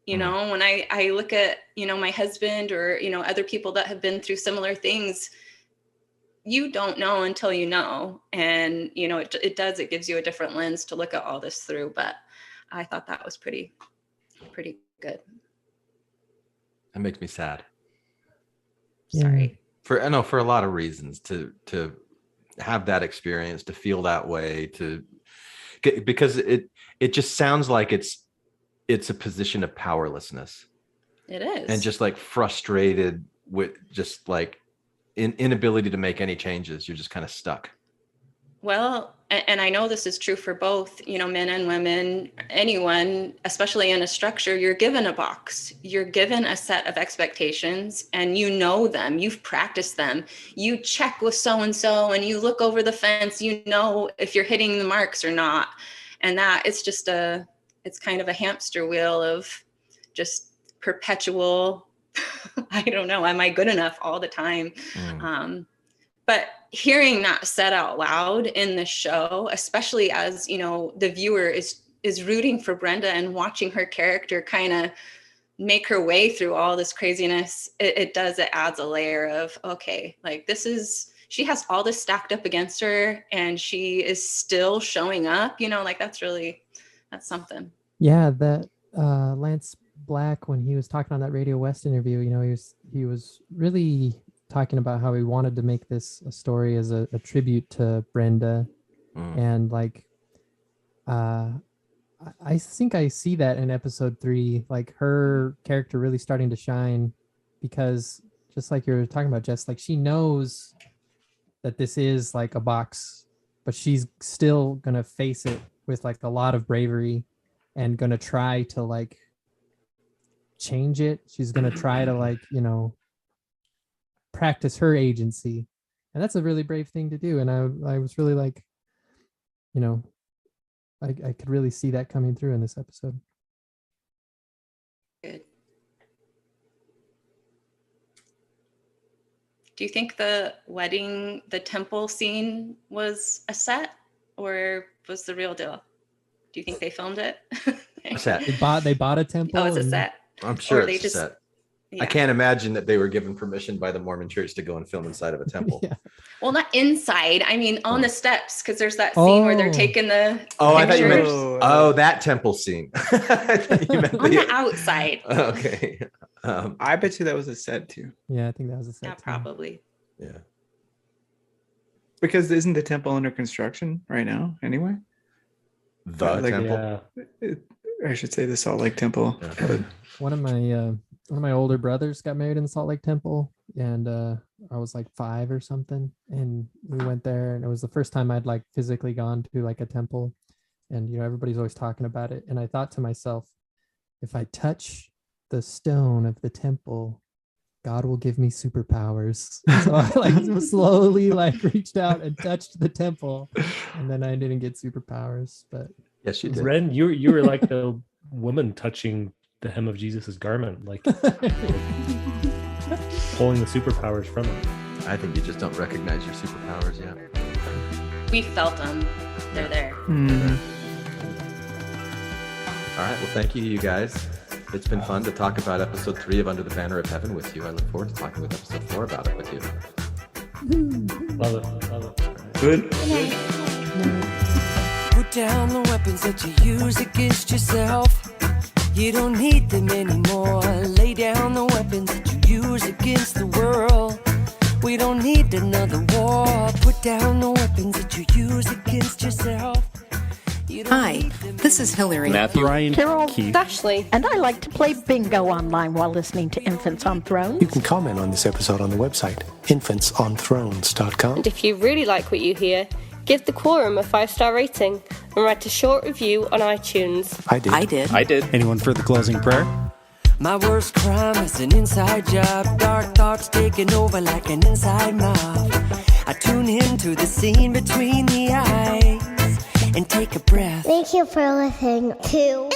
when I look at, my husband or, other people that have been through similar things, you don't know until you know. And, it gives you a different lens to look at all this through. But I thought that was pretty good. That makes me sad. Sorry. For a lot of reasons to have that experience, to feel that way, because it just sounds like it's a position of powerlessness. It is. And just like frustrated with just like inability to make any changes. You're just kind of stuck. Well, and I know this is true for both, men and women, anyone, especially in a structure. You're given a box, you're given a set of expectations, and you know them, you've practiced them. You check with so-and-so and you look over the fence, if you're hitting the marks or not. And that it's kind of a hamster wheel of just perpetual, I don't know, am I good enough all the time? But hearing that said out loud in the show, especially as, the viewer is rooting for Brenda and watching her character kind of make her way through all this craziness, it adds a layer of, okay, like she has all this stacked up against her and she is still showing up, like that's something. Yeah, that Lance Black, when he was talking on that Radio West interview, he was really talking about how he wanted to make this a story as a tribute to Brenda. And like I think I see that in episode 3, like her character really starting to shine, because just like you're talking about, Jess, like she knows that this is like a box, but she's still gonna face it with like a lot of bravery and gonna try to like change it. She's gonna try to like, practice her agency And that's a really brave thing to do. And I was really like, you know, I could really see that coming through in this episode. Good. Do you think the wedding, the temple scene was a set or was the real deal? Do you think they filmed it? A set. They bought a temple. Oh, it's a set. I'm sure Or they it's a just- set. Yeah. I can't imagine that they were given permission by the Mormon church to go and film inside of a temple. Yeah. Well, not inside. I mean, on the steps, because there's that scene where they're taking the Oh, I thought you meant, pictures. that temple scene. I thought you meant On the outside. Okay. I bet you that was a set too. Yeah, I think that was a set. Yeah, too. probably. Yeah. Because isn't the temple under construction right now anyway? The Like- temple. Yeah. I should say the Salt Lake Temple. Yeah. But One of my older brothers got married in the Salt Lake Temple, and I was like 5 or something, and we went there, and it was the first time I'd like physically gone to like a temple, and you know everybody's always talking about it, and I thought to myself, if I touch the stone of the temple, God will give me superpowers. So I like slowly like reached out and touched the temple, and then I didn't get superpowers, but Yes, you did. Wren, you were like the woman touching the hem of Jesus's garment, like pulling the superpowers from him. I think you just don't recognize your superpowers yet. We felt them. They're there. Mhm. All right. Well, thank you guys. It's been fun to talk about episode 3 of Under the Banner of Heaven with you. I look forward to talking with episode 4 about it with you. Love it. Love it. Good. Put down the weapons that you use against yourself. You don't need them anymore. Lay down the weapons that you use against the world. We don't need another war. Put down the weapons that you use against yourself. Hi, this is Hillary. Matthew, Ryan, Carol, Keith. Ashley, and I like to play bingo online while listening to Infants on Thrones. You can comment on this episode on the website, infantsonthrones.com. And if you really like what you hear, give the Quorum a 5-star rating and write a short review on iTunes. I did. Anyone for the closing prayer? My worst crime is an inside job. Dark thoughts taking over like an inside mob. I tune into the scene between the eyes and take a breath. Thank you for listening to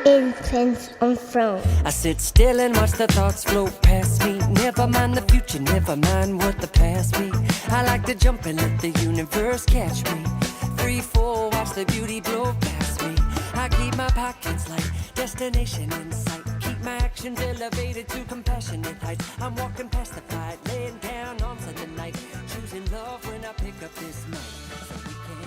Infants on Throne. I sit still and watch the thoughts float past me. Never mind the future, never mind what the past be. I like to jump and let the universe catch me. Free fall, watch the beauty blow past me. I keep my pockets light, destination in sight. Keep my actions elevated to compassionate heights. I'm walking past the fight, laying down on Sunday night. Choosing love when I pick up this mic. So we can